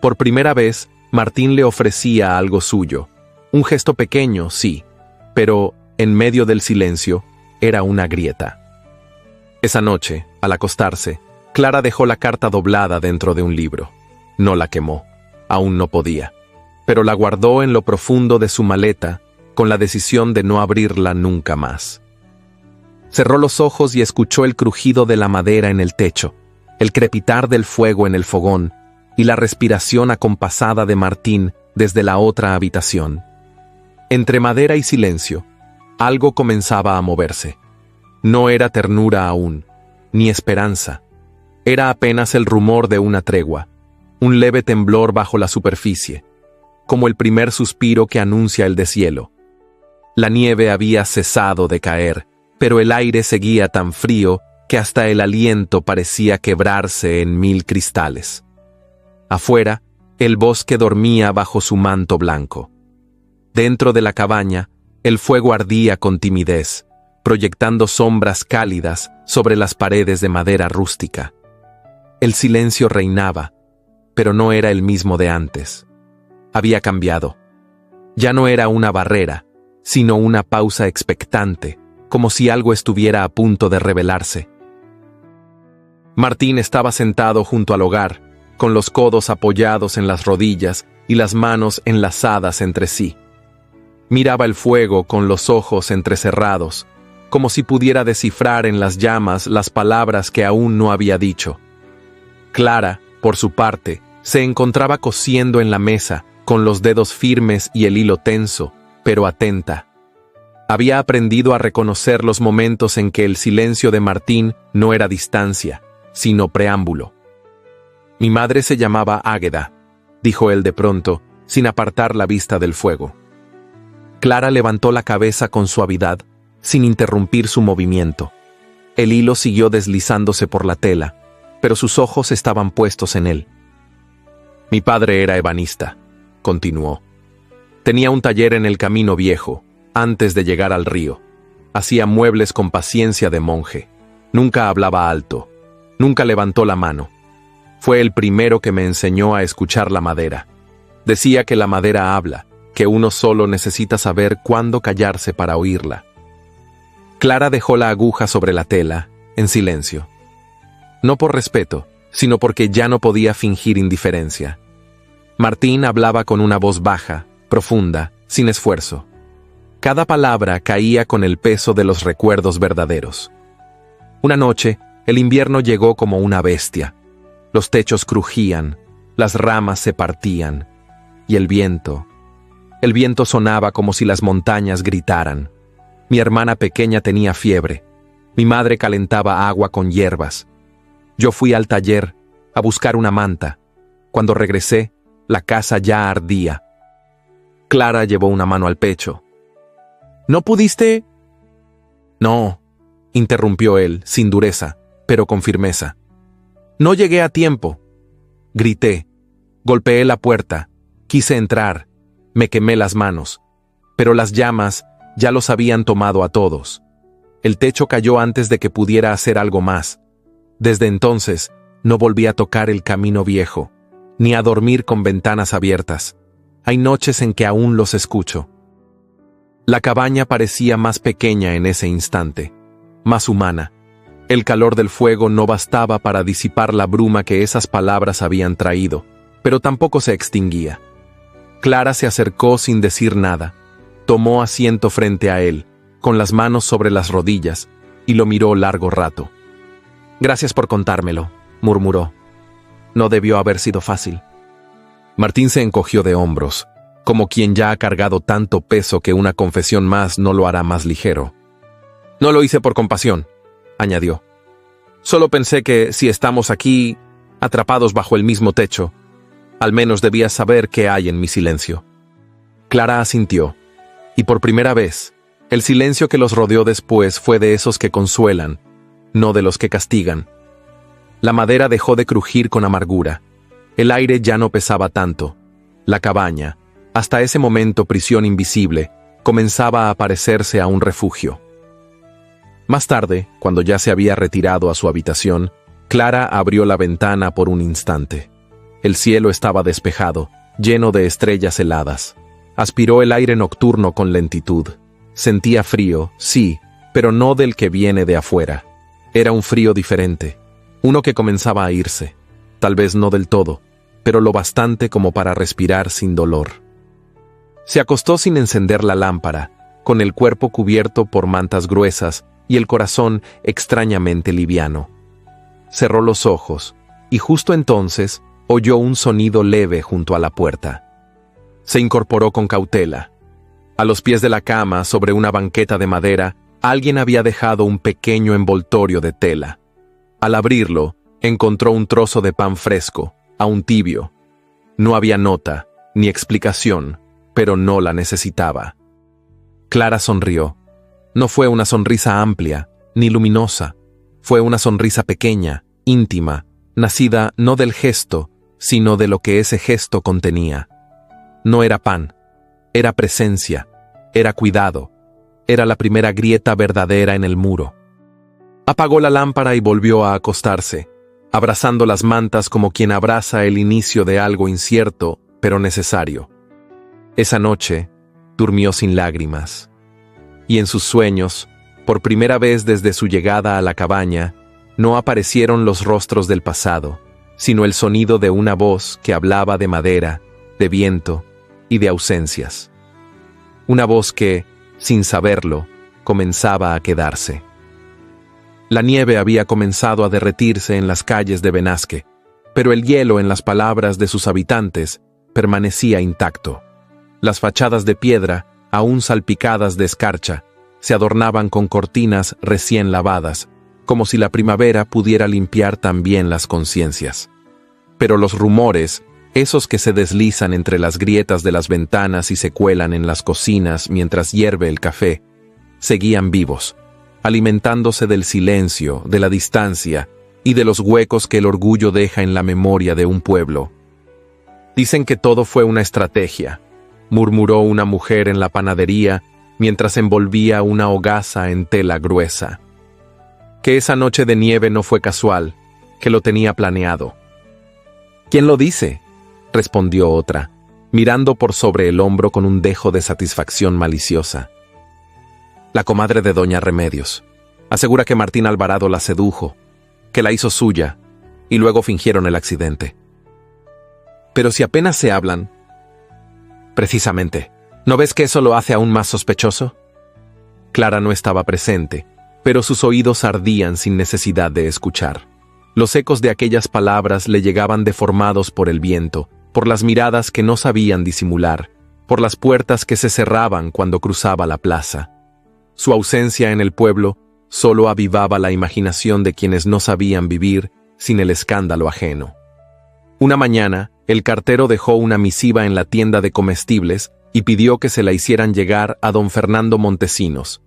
Por primera vez, Martín le ofrecía algo suyo. Un gesto pequeño, sí, pero, en medio del silencio, era una grieta. Esa noche, al acostarse, Clara dejó la carta doblada dentro de un libro. No la quemó, aún no podía, pero la guardó en lo profundo de su maleta, con la decisión de no abrirla nunca más. Cerró los ojos y escuchó el crujido de la madera en el techo, el crepitar del fuego en el fogón y la respiración acompasada de Martín desde la otra habitación. Entre madera y silencio, algo comenzaba a moverse. No era ternura aún, ni esperanza. Era apenas el rumor de una tregua, un leve temblor bajo la superficie, como el primer suspiro que anuncia el deshielo. La nieve había cesado de caer, pero el aire seguía tan frío que hasta el aliento parecía quebrarse en 1000 cristales. Afuera, el bosque dormía bajo su manto blanco. Dentro de la cabaña, el fuego ardía con timidez, proyectando sombras cálidas sobre las paredes de madera rústica. El silencio reinaba, pero no era el mismo de antes. Había cambiado. Ya no era una barrera, sino una pausa expectante, como si algo estuviera a punto de revelarse. Martín estaba sentado junto al hogar, con los codos apoyados en las rodillas y las manos enlazadas entre sí. Miraba el fuego con los ojos entrecerrados, como si pudiera descifrar en las llamas las palabras que aún no había dicho. Clara, por su parte, se encontraba cosiendo en la mesa, con los dedos firmes y el hilo tenso, pero atenta. Había aprendido a reconocer los momentos en que el silencio de Martín no era distancia, sino preámbulo. «Mi madre se llamaba Águeda», dijo él de pronto, sin apartar la vista del fuego. Clara levantó la cabeza con suavidad, sin interrumpir su movimiento. El hilo siguió deslizándose por la tela, pero sus ojos estaban puestos en él. «Mi padre era ebanista», continuó. «Tenía un taller en el Camino Viejo, antes de llegar al río. Hacía muebles con paciencia de monje. Nunca hablaba alto. Nunca levantó la mano. Fue el primero que me enseñó a escuchar la madera. Decía que la madera habla, que uno solo necesita saber cuándo callarse para oírla». Clara dejó la aguja sobre la tela, en silencio. No por respeto, sino porque ya no podía fingir indiferencia. Martín hablaba con una voz baja, profunda, sin esfuerzo. Cada palabra caía con el peso de los recuerdos verdaderos. Una noche, el invierno llegó como una bestia. Los techos crujían, las ramas se partían, y el viento sonaba como si las montañas gritaran. Mi hermana pequeña tenía fiebre. Mi madre calentaba agua con hierbas. Yo fui al taller a buscar una manta. Cuando regresé, la casa ya ardía. Clara llevó una mano al pecho. «¿No pudiste?» «No», interrumpió él, sin dureza, pero con firmeza. «No llegué a tiempo». Grité. Golpeé la puerta. Quise entrar. Me quemé las manos. Pero las llamas ya los habían tomado a todos. El techo cayó antes de que pudiera hacer algo más. Desde entonces, no volví a tocar el Camino Viejo, ni a dormir con ventanas abiertas. Hay noches en que aún los escucho. La cabaña parecía más pequeña en ese instante, más humana. El calor del fuego no bastaba para disipar la bruma que esas palabras habían traído, pero tampoco se extinguía. Clara se acercó sin decir nada. Tomó asiento frente a él, con las manos sobre las rodillas, y lo miró largo rato. «Gracias por contármelo», murmuró. «No debió haber sido fácil». Martín se encogió de hombros, como quien ya ha cargado tanto peso que una confesión más no lo hará más ligero. «No lo hice por compasión», añadió. «Solo pensé que si estamos aquí, atrapados bajo el mismo techo, al menos debías saber qué hay en mi silencio». Clara asintió. Y por primera vez, El silencio que los rodeó después fue de esos que consuelan, no de los que castigan. La madera dejó de crujir con amargura. El aire ya no pesaba tanto. La cabaña, hasta ese momento prisión invisible, comenzaba a parecerse a un refugio. Más tarde, cuando ya se había retirado a su habitación, Clara abrió la ventana por un instante. El cielo estaba despejado, lleno de estrellas heladas. Aspiró el aire nocturno con lentitud. Sentía frío, sí, pero no del que viene de afuera. Era un frío diferente, uno que comenzaba a irse. Tal vez no del todo, pero lo bastante como para respirar sin dolor. Se acostó sin encender la lámpara, con el cuerpo cubierto por mantas gruesas y el corazón extrañamente liviano. Cerró los ojos, y justo entonces oyó un sonido leve junto a la puerta. Se incorporó con cautela. A los pies de la cama, sobre una banqueta de madera, alguien había dejado un pequeño envoltorio de tela. Al abrirlo, encontró un trozo de pan fresco, aún tibio. No había nota, ni explicación, pero no la necesitaba. Clara sonrió. No fue una sonrisa amplia, ni luminosa. Fue una sonrisa pequeña, íntima, nacida no del gesto, sino de lo que ese gesto contenía. No era pan, era presencia, era cuidado, era la primera grieta verdadera en el muro. Apagó la lámpara y volvió a acostarse, abrazando las mantas como quien abraza el inicio de algo incierto, pero necesario. Esa noche, durmió sin lágrimas. Y en sus sueños, por primera vez desde su llegada a la cabaña, no aparecieron los rostros del pasado, sino el sonido de una voz que hablaba de madera, de viento y de ausencias. Una voz que, sin saberlo, comenzaba a quedarse. La nieve había comenzado a derretirse en las calles de Benasque, pero el hielo en las palabras de sus habitantes permanecía intacto. Las fachadas de piedra, aún salpicadas de escarcha, se adornaban con cortinas recién lavadas, como si la primavera pudiera limpiar también las conciencias. Pero los rumores, esos que se deslizan entre las grietas de las ventanas y se cuelan en las cocinas mientras hierve el café, seguían vivos, alimentándose del silencio, de la distancia y de los huecos que el orgullo deja en la memoria de un pueblo. Dicen que todo fue una estrategia, murmuró una mujer en la panadería mientras envolvía una hogaza en tela gruesa. Que esa noche de nieve no fue casual, que lo tenía planeado. ¿Quién lo dice?, respondió otra, mirando por sobre el hombro con un dejo de satisfacción maliciosa. La comadre de doña Remedios. Asegura que Martín Alvarado la sedujo, que la hizo suya, y luego fingieron el accidente. Pero si apenas se hablan... Precisamente, ¿no ves que eso lo hace aún más sospechoso? Clara no estaba presente, pero sus oídos ardían sin necesidad de escuchar. Los ecos de aquellas palabras le llegaban deformados por el viento, por las miradas que no sabían disimular, por las puertas que se cerraban cuando cruzaba la plaza. Su ausencia en el pueblo solo avivaba la imaginación de quienes no sabían vivir sin el escándalo ajeno. Una mañana, el cartero dejó una misiva en la tienda de comestibles y pidió que se la hicieran llegar a don Fernando Montesinos.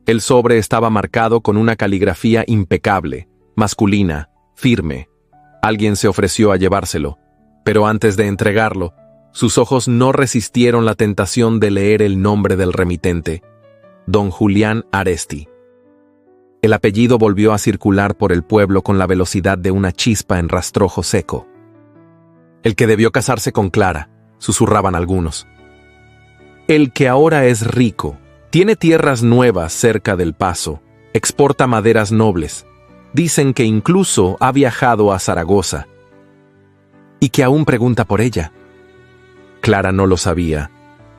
El sobre estaba marcado con una caligrafía impecable, masculina, firme. Alguien se ofreció a llevárselo, pero antes de entregarlo, sus ojos no resistieron la tentación de leer el nombre del remitente, don Julián Aresti. El apellido volvió a circular por el pueblo con la velocidad de una chispa en rastrojo seco. El que debió casarse con Clara, susurraban algunos. El que ahora es rico, tiene tierras nuevas cerca del Paso, exporta maderas nobles. Dicen que incluso ha viajado a Zaragoza. Y que aún pregunta por ella. Clara no lo sabía,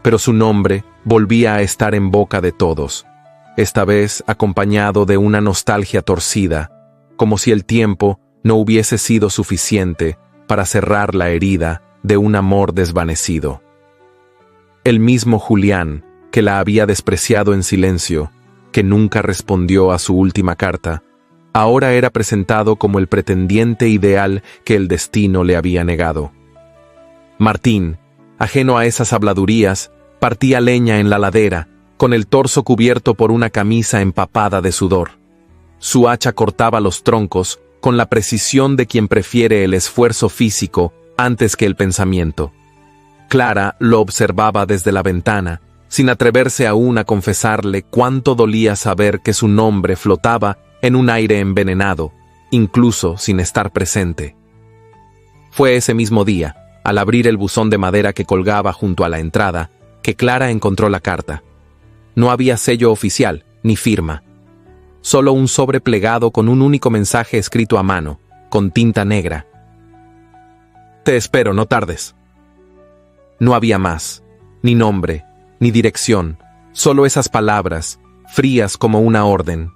pero su nombre volvía a estar en boca de todos, esta vez acompañado de una nostalgia torcida, como si el tiempo no hubiese sido suficiente para cerrar la herida de un amor desvanecido. El mismo Julián, que la había despreciado en silencio, que nunca respondió a su última carta, ahora era presentado como el pretendiente ideal que el destino le había negado. Martín, ajeno a esas habladurías, partía leña en la ladera, con el torso cubierto por una camisa empapada de sudor. Su hacha cortaba los troncos con la precisión de quien prefiere el esfuerzo físico antes que el pensamiento. Clara lo observaba desde la ventana, sin atreverse aún a confesarle cuánto dolía saber que su nombre flotaba en un aire envenenado, incluso sin estar presente. Fue ese mismo día, al abrir el buzón de madera que colgaba junto a la entrada, que Clara encontró la carta. No había sello oficial, ni firma. Solo un sobre plegado con un único mensaje escrito a mano, con tinta negra. «Te espero, no tardes». No había más, ni nombre, ni dirección, solo esas palabras, frías como una orden.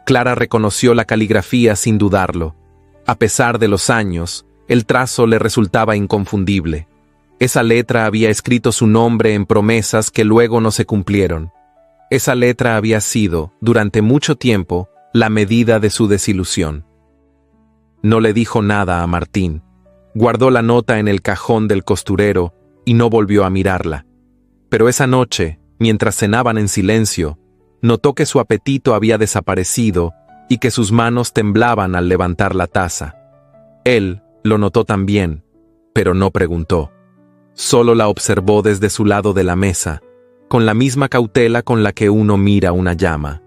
Clara reconoció la caligrafía sin dudarlo. A pesar de los años, el trazo le resultaba inconfundible. Esa letra había escrito su nombre en promesas que luego no se cumplieron. Esa letra había sido, durante mucho tiempo, la medida de su desilusión. No le dijo nada a Martín. Guardó la nota en el cajón del costurero y no volvió a mirarla. Pero esa noche, mientras cenaban en silencio, notó que su apetito había desaparecido y que sus manos temblaban al levantar la taza. Él lo notó también, pero no preguntó. Solo la observó desde su lado de la mesa, con la misma cautela con la que uno mira una llama,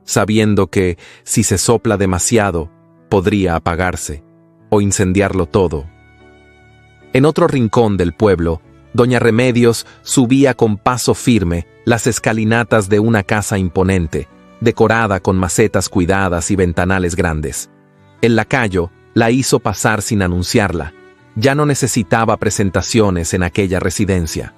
sabiendo que, si se sopla demasiado, podría apagarse o incendiarlo todo. En otro rincón del pueblo, doña Remedios subía con paso firme las escalinatas de una casa imponente, decorada con macetas cuidadas y ventanales grandes. El lacayo la hizo pasar sin anunciarla. Ya no necesitaba presentaciones en aquella residencia.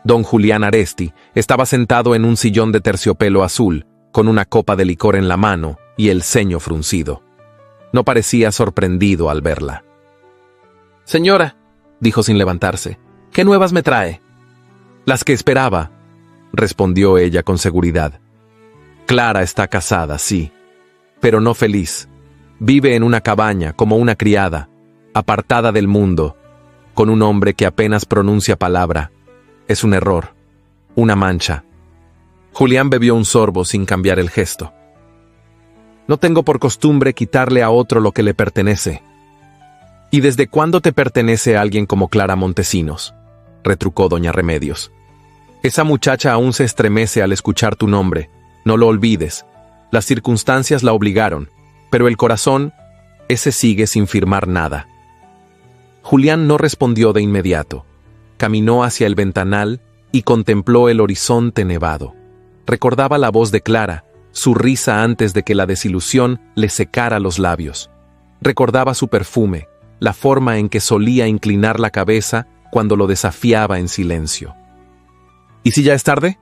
Don Julián Aresti estaba sentado en un sillón de terciopelo azul, con una copa de licor en la mano y el ceño fruncido. No parecía sorprendido al verla. «Señora», dijo sin levantarse, «¿qué nuevas me trae?» «Las que esperaba», respondió ella con seguridad. «Clara está casada, sí, pero no feliz. Vive en una cabaña como una criada, apartada del mundo, con un hombre que apenas pronuncia palabra. Es un error, una mancha». Julián bebió un sorbo sin cambiar el gesto. «No tengo por costumbre quitarle a otro lo que le pertenece». «¿Y desde cuándo te pertenece a alguien como Clara Montesinos?», retrucó doña Remedios. «Esa muchacha aún se estremece al escuchar tu nombre. No lo olvides. Las circunstancias la obligaron, pero el corazón, ese sigue sin firmar nada». Julián no respondió de inmediato. Caminó hacia el ventanal y contempló el horizonte nevado. Recordaba la voz de Clara, su risa antes de que la desilusión le secara los labios. Recordaba su perfume, la forma en que solía inclinar la cabeza cuando lo desafiaba en silencio. «¿Y si ya es tarde?»,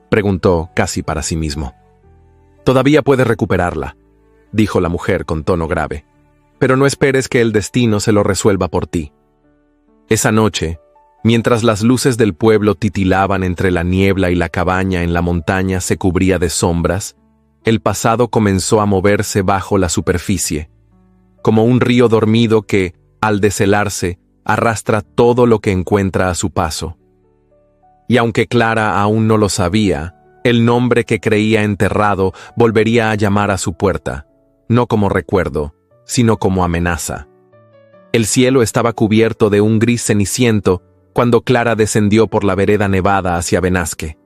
preguntó casi para sí mismo. «Todavía puedes recuperarla», dijo la mujer con tono grave. «Pero no esperes que el destino se lo resuelva por ti». Esa noche, mientras las luces del pueblo titilaban entre la niebla y la cabaña en la montaña se cubría de sombras, el pasado comenzó a moverse bajo la superficie, como un río dormido que, al deshelarse, arrastra todo lo que encuentra a su paso. Y aunque Clara aún no lo sabía, el nombre que creía enterrado volvería a llamar a su puerta, no como recuerdo, sino como amenaza. El cielo estaba cubierto de un gris ceniciento cuando Clara descendió por la vereda nevada hacia Benasque.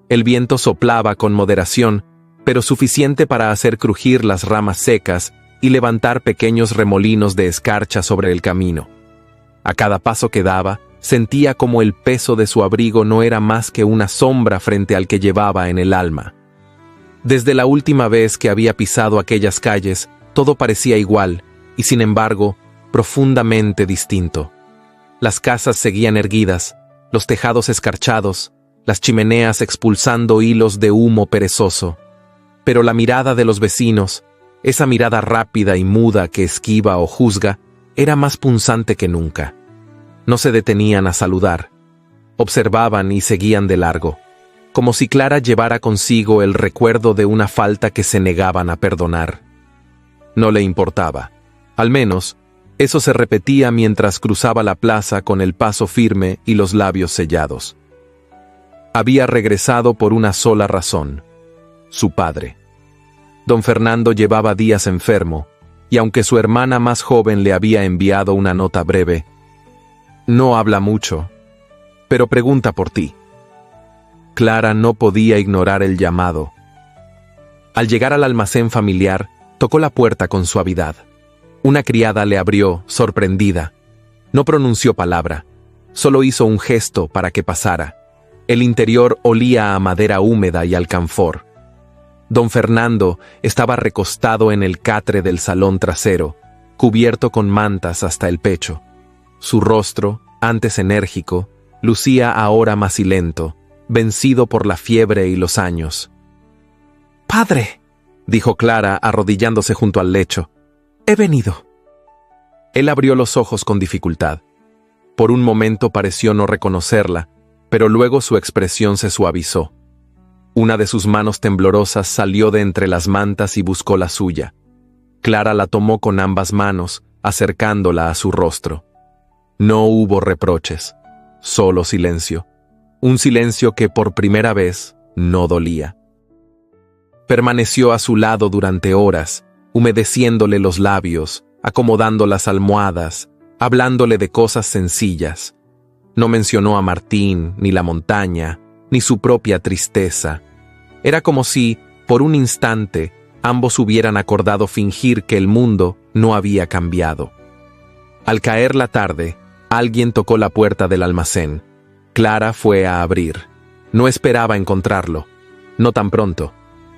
El viento soplaba con moderación, pero suficiente para hacer crujir las ramas secas y levantar pequeños remolinos de escarcha sobre el camino. A cada paso que daba, sentía como el peso de su abrigo no era más que una sombra frente al que llevaba en el alma. Desde la última vez que había pisado aquellas calles, todo parecía igual, y sin embargo, profundamente distinto. Las casas seguían erguidas, los tejados escarchados, las chimeneas expulsando hilos de humo perezoso. Pero la mirada de los vecinos, esa mirada rápida y muda que esquiva o juzga, era más punzante que nunca. No se detenían a saludar. Observaban y seguían de largo, como si Clara llevara consigo el recuerdo de una falta que se negaban a perdonar. No le importaba. Al menos, eso se repetía mientras cruzaba la plaza con el paso firme y los labios sellados. Había regresado por una sola razón: su padre. Don Fernando llevaba días enfermo, y aunque su hermana más joven le había enviado una nota breve, no habla mucho, pero pregunta por ti. Clara no podía ignorar el llamado. Al llegar al almacén familiar, tocó la puerta con suavidad. Una criada le abrió, sorprendida. No pronunció palabra, solo hizo un gesto para que pasara. El interior olía a madera húmeda y alcanfor. Don Fernando estaba recostado en el catre del salón trasero, cubierto con mantas hasta el pecho. Su rostro, antes enérgico, lucía ahora macilento, vencido por la fiebre y los años. «Padre», dijo Clara, arrodillándose junto al lecho, «he venido». Él abrió los ojos con dificultad. Por un momento pareció no reconocerla, pero luego su expresión se suavizó. Una de sus manos temblorosas salió de entre las mantas y buscó la suya. Clara la tomó con ambas manos, acercándola a su rostro. No hubo reproches, solo silencio. Un silencio que por primera vez no dolía. Permaneció a su lado durante horas, humedeciéndole los labios, acomodando las almohadas, hablándole de cosas sencillas. No mencionó a Martín, ni la montaña, ni su propia tristeza. Era como si, por un instante, ambos hubieran acordado fingir que el mundo no había cambiado. Al caer la tarde, alguien tocó la puerta del almacén. Clara fue a abrir. No esperaba encontrarlo. No tan pronto.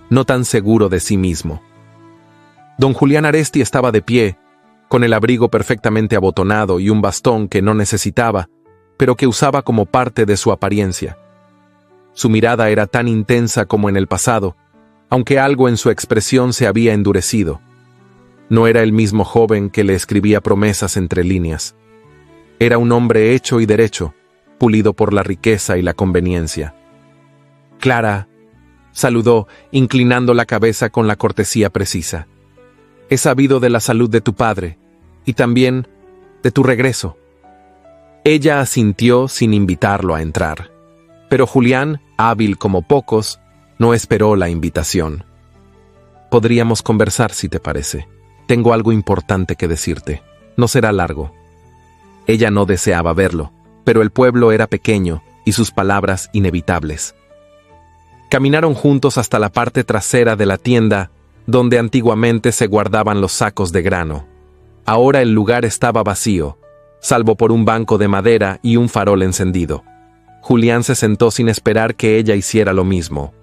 No tan seguro de sí mismo. Don Julián Aresti estaba de pie, con el abrigo perfectamente abotonado y un bastón que no necesitaba, pero que usaba como parte de su apariencia. Su mirada era tan intensa como en el pasado, aunque algo en su expresión se había endurecido. No era el mismo joven que le escribía promesas entre líneas. Era un hombre hecho y derecho, pulido por la riqueza y la conveniencia. «Clara», saludó, inclinando la cabeza con la cortesía precisa. «He sabido de la salud de tu padre, y también de tu regreso». Ella asintió sin invitarlo a entrar. Pero Julián, hábil como pocos, no esperó la invitación. «Podríamos conversar si te parece. Tengo algo importante que decirte. No será largo». Ella no deseaba verlo, pero el pueblo era pequeño y sus palabras inevitables. Caminaron juntos hasta la parte trasera de la tienda, donde antiguamente se guardaban los sacos de grano. Ahora el lugar estaba vacío, salvo por un banco de madera y un farol encendido. Julián se sentó sin esperar que ella hiciera lo mismo.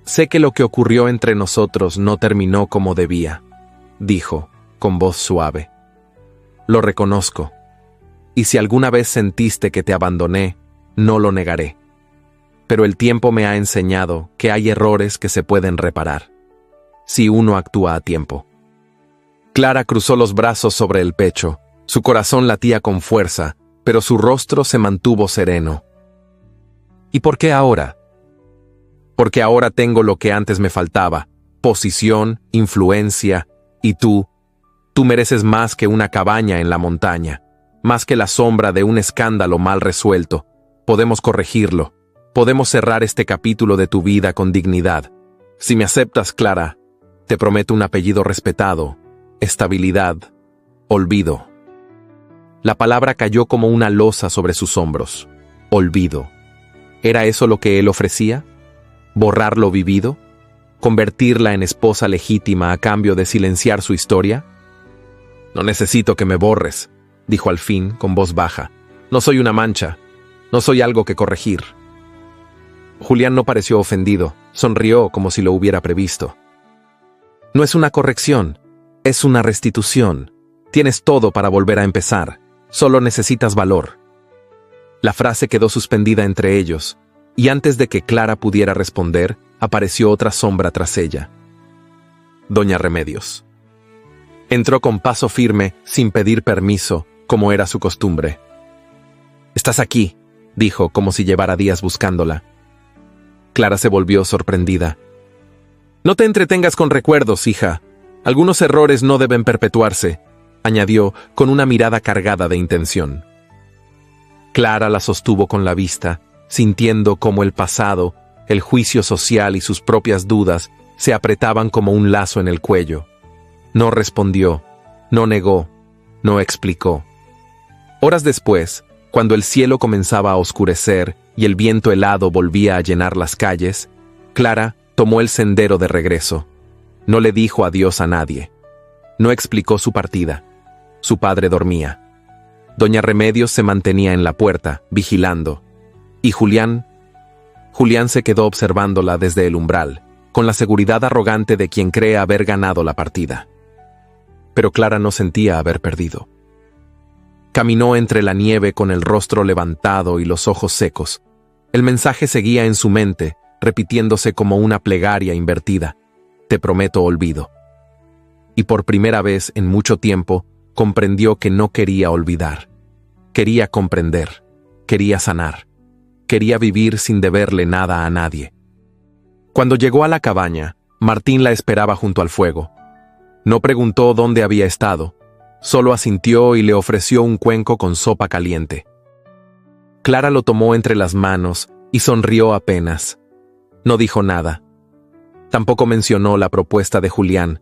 «Sé que lo que ocurrió entre nosotros no terminó como debía», dijo, con voz suave. «Lo reconozco. Y si alguna vez sentiste que te abandoné, no lo negaré. Pero el tiempo me ha enseñado que hay errores que se pueden reparar, si uno actúa a tiempo». Clara cruzó los brazos sobre el pecho. Su corazón latía con fuerza, pero su rostro se mantuvo sereno. «¿Y por qué ahora?» «Porque ahora tengo lo que antes me faltaba: posición, influencia, y tú mereces más que una cabaña en la montaña, más que la sombra de un escándalo mal resuelto. Podemos corregirlo. Podemos cerrar este capítulo de tu vida con dignidad. Si me aceptas, Clara, te prometo un apellido respetado, estabilidad, olvido». La palabra cayó como una losa sobre sus hombros. Olvido. ¿Era eso lo que él ofrecía? ¿Borrar lo vivido? ¿Convertirla en esposa legítima a cambio de silenciar su historia? «No necesito que me borres», dijo al fin, con voz baja. «No soy una mancha. No soy algo que corregir». Julián no pareció ofendido. Sonrió como si lo hubiera previsto. «No es una corrección. Es una restitución. Tienes todo para volver a empezar. Solo necesitas valor». La frase quedó suspendida entre ellos, y antes de que Clara pudiera responder, apareció otra sombra tras ella. Doña Remedios. Entró con paso firme, sin pedir permiso, como era su costumbre. «Estás aquí», dijo, como si llevara días buscándola. Clara se volvió sorprendida. «No te entretengas con recuerdos, hija. Algunos errores no deben perpetuarse», añadió, con una mirada cargada de intención. Clara la sostuvo con la vista, sintiendo cómo el pasado, el juicio social y sus propias dudas se apretaban como un lazo en el cuello. No respondió, no negó, no explicó. Horas después, cuando el cielo comenzaba a oscurecer y el viento helado volvía a llenar las calles, Clara tomó el sendero de regreso. No le dijo adiós a nadie. No explicó su partida. Su padre dormía. Doña Remedios se mantenía en la puerta, vigilando. ¿Y Julián? Julián se quedó observándola desde el umbral, con la seguridad arrogante de quien cree haber ganado la partida. Pero Clara no sentía haber perdido. Caminó entre la nieve con el rostro levantado y los ojos secos. El mensaje seguía en su mente, repitiéndose como una plegaria invertida. Te prometo olvido. Y por primera vez en mucho tiempo, comprendió que no quería olvidar. Quería comprender. Quería sanar. Quería vivir sin deberle nada a nadie. Cuando llegó a la cabaña, Martín la esperaba junto al fuego. No preguntó dónde había estado, solo asintió y le ofreció un cuenco con sopa caliente. Clara lo tomó entre las manos y sonrió apenas. No dijo nada. Tampoco mencionó la propuesta de Julián.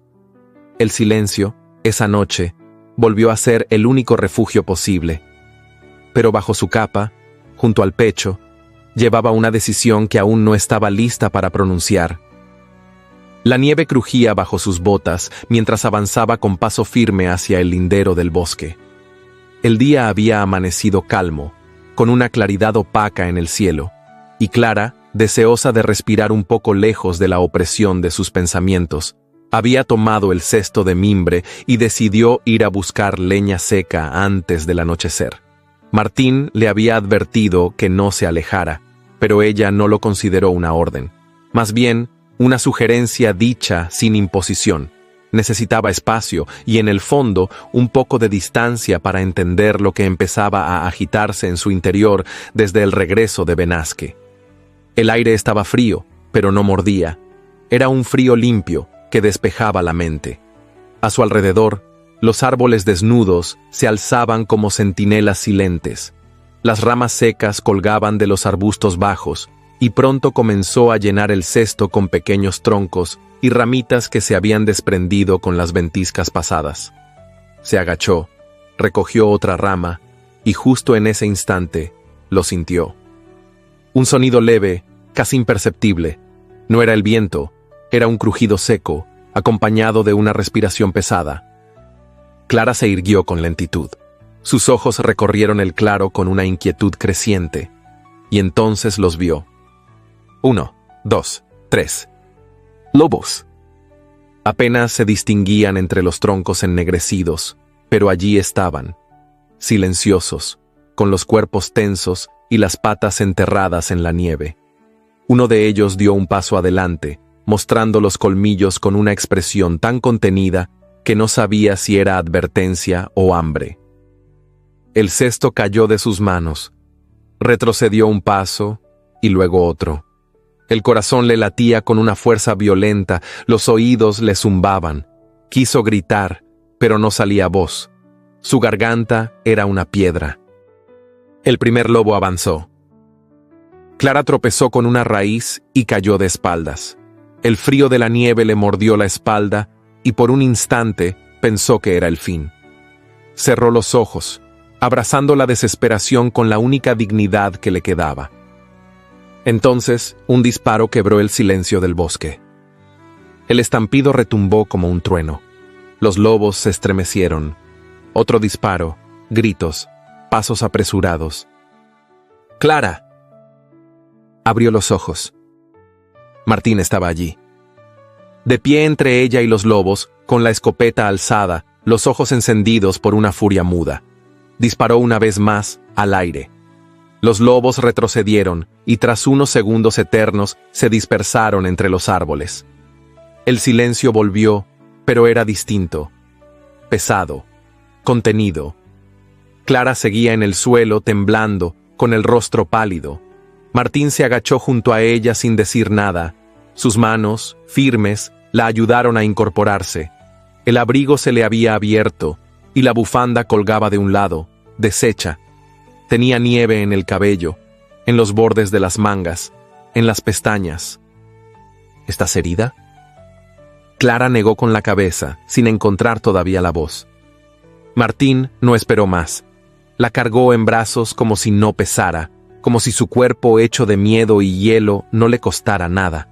El silencio, esa noche, volvió a ser el único refugio posible. Pero bajo su capa, junto al pecho, llevaba una decisión que aún no estaba lista para pronunciar. La nieve crujía bajo sus botas mientras avanzaba con paso firme hacia el lindero del bosque. El día había amanecido calmo, con una claridad opaca en el cielo, y Clara, deseosa de respirar un poco lejos de la opresión de sus pensamientos, había tomado el cesto de mimbre y decidió ir a buscar leña seca antes del anochecer. Martín le había advertido que no se alejara, pero ella no lo consideró una orden. Más bien, una sugerencia dicha sin imposición. Necesitaba espacio y, en el fondo, un poco de distancia para entender lo que empezaba a agitarse en su interior desde el regreso de Benasque. El aire estaba frío, pero no mordía. Era un frío limpio que despejaba la mente. A su alrededor, los árboles desnudos se alzaban como centinelas silentes. Las ramas secas colgaban de los arbustos bajos, y pronto comenzó a llenar el cesto con pequeños troncos y ramitas que se habían desprendido con las ventiscas pasadas. Se agachó, recogió otra rama, y justo en ese instante lo sintió. Un sonido leve, casi imperceptible. No era el viento, era un crujido seco, acompañado de una respiración pesada. Clara se irguió con lentitud. Sus ojos recorrieron el claro con una inquietud creciente, y entonces los vio. 1, 2, 3. Lobos. Apenas se distinguían entre los troncos ennegrecidos, pero allí estaban, silenciosos, con los cuerpos tensos y las patas enterradas en la nieve. Uno de ellos dio un paso adelante, mostrando los colmillos con una expresión tan contenida que no sabía si era advertencia o hambre. El cesto cayó de sus manos. Retrocedió un paso y luego otro. El corazón le latía con una fuerza violenta, los oídos le zumbaban. Quiso gritar, pero no salía voz. Su garganta era una piedra. El primer lobo avanzó. Clara tropezó con una raíz y cayó de espaldas. El frío de la nieve le mordió la espalda y por un instante pensó que era el fin. Cerró los ojos, abrazando la desesperación con la única dignidad que le quedaba. Entonces, un disparo quebró el silencio del bosque. El estampido retumbó como un trueno. Los lobos se estremecieron. Otro disparo, gritos, pasos apresurados. ¡Clara! Abrió los ojos. Martín estaba allí. De pie entre ella y los lobos, con la escopeta alzada, los ojos encendidos por una furia muda. Disparó una vez más, al aire. Los lobos retrocedieron y tras unos segundos eternos se dispersaron entre los árboles. El silencio volvió, pero era distinto, pesado, contenido. Clara seguía en el suelo temblando, con el rostro pálido. Martín se agachó junto a ella sin decir nada. Sus manos, firmes, la ayudaron a incorporarse. El abrigo se le había abierto y la bufanda colgaba de un lado, deshecha. Tenía nieve en el cabello. en los bordes de las mangas, en las pestañas. ¿Estás herida? Clara negó con la cabeza, sin encontrar todavía la voz. Martín no esperó más. La cargó en brazos como si no pesara, como si su cuerpo hecho de miedo y hielo no le costara nada.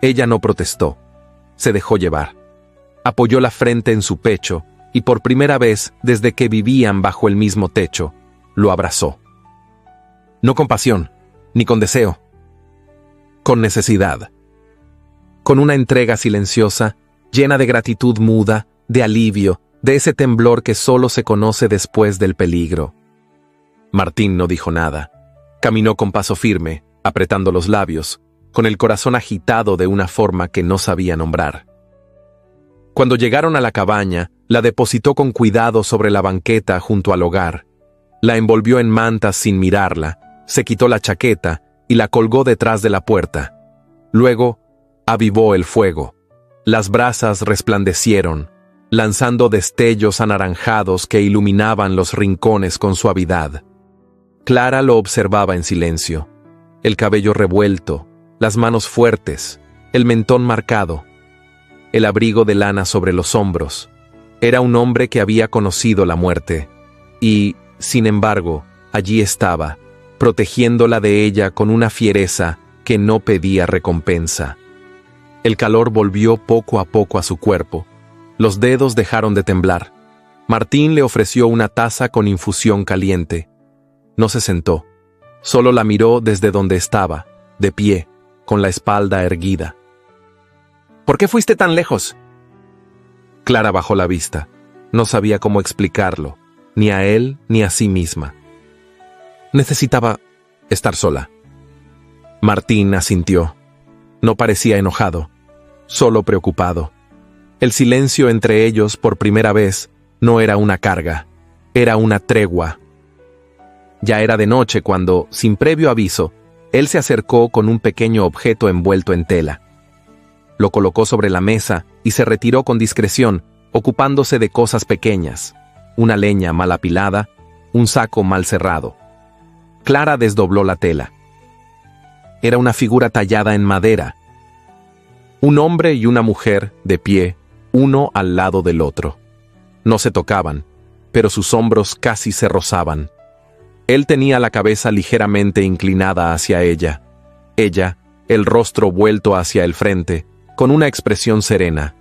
Ella no protestó. Se dejó llevar. Apoyó la frente en su pecho y por primera vez desde que vivían bajo el mismo techo, lo abrazó. No con pasión, ni con deseo. Con necesidad. Con una entrega silenciosa, llena de gratitud muda, de alivio, de ese temblor que solo se conoce después del peligro. Martín no dijo nada. Caminó con paso firme, apretando los labios, con el corazón agitado de una forma que no sabía nombrar. Cuando llegaron a la cabaña, la depositó con cuidado sobre la banqueta junto al hogar. La envolvió en mantas sin mirarla, se quitó la chaqueta y la colgó detrás de la puerta. Luego, avivó el fuego. Las brasas resplandecieron, lanzando destellos anaranjados que iluminaban los rincones con suavidad. Clara lo observaba en silencio. El cabello revuelto, las manos fuertes, el mentón marcado, el abrigo de lana sobre los hombros. Era un hombre que había conocido la muerte, y, sin embargo, allí estaba, protegiéndola de ella con una fiereza que no pedía recompensa. El calor volvió poco a poco a su cuerpo. Los dedos dejaron de temblar. Martín le ofreció una taza con infusión caliente. No se sentó. Solo la miró desde donde estaba, de pie, con la espalda erguida. ¿Por qué fuiste tan lejos? Clara bajó la vista. No sabía cómo explicarlo, ni a él ni a sí misma. Necesitaba estar sola. Martín asintió. No parecía enojado, solo preocupado. El silencio entre ellos, por primera vez, no era una carga, era una tregua. Ya era de noche cuando, sin previo aviso, él se acercó con un pequeño objeto envuelto en tela. Lo colocó sobre la mesa y se retiró con discreción, ocupándose de cosas pequeñas, una leña mal apilada, un saco mal cerrado. Clara desdobló la tela. Era una figura tallada en madera. Un hombre y una mujer, de pie, uno al lado del otro. No se tocaban, pero sus hombros casi se rozaban. Él tenía la cabeza ligeramente inclinada hacia ella. Ella, el rostro vuelto hacia el frente, con una expresión serena.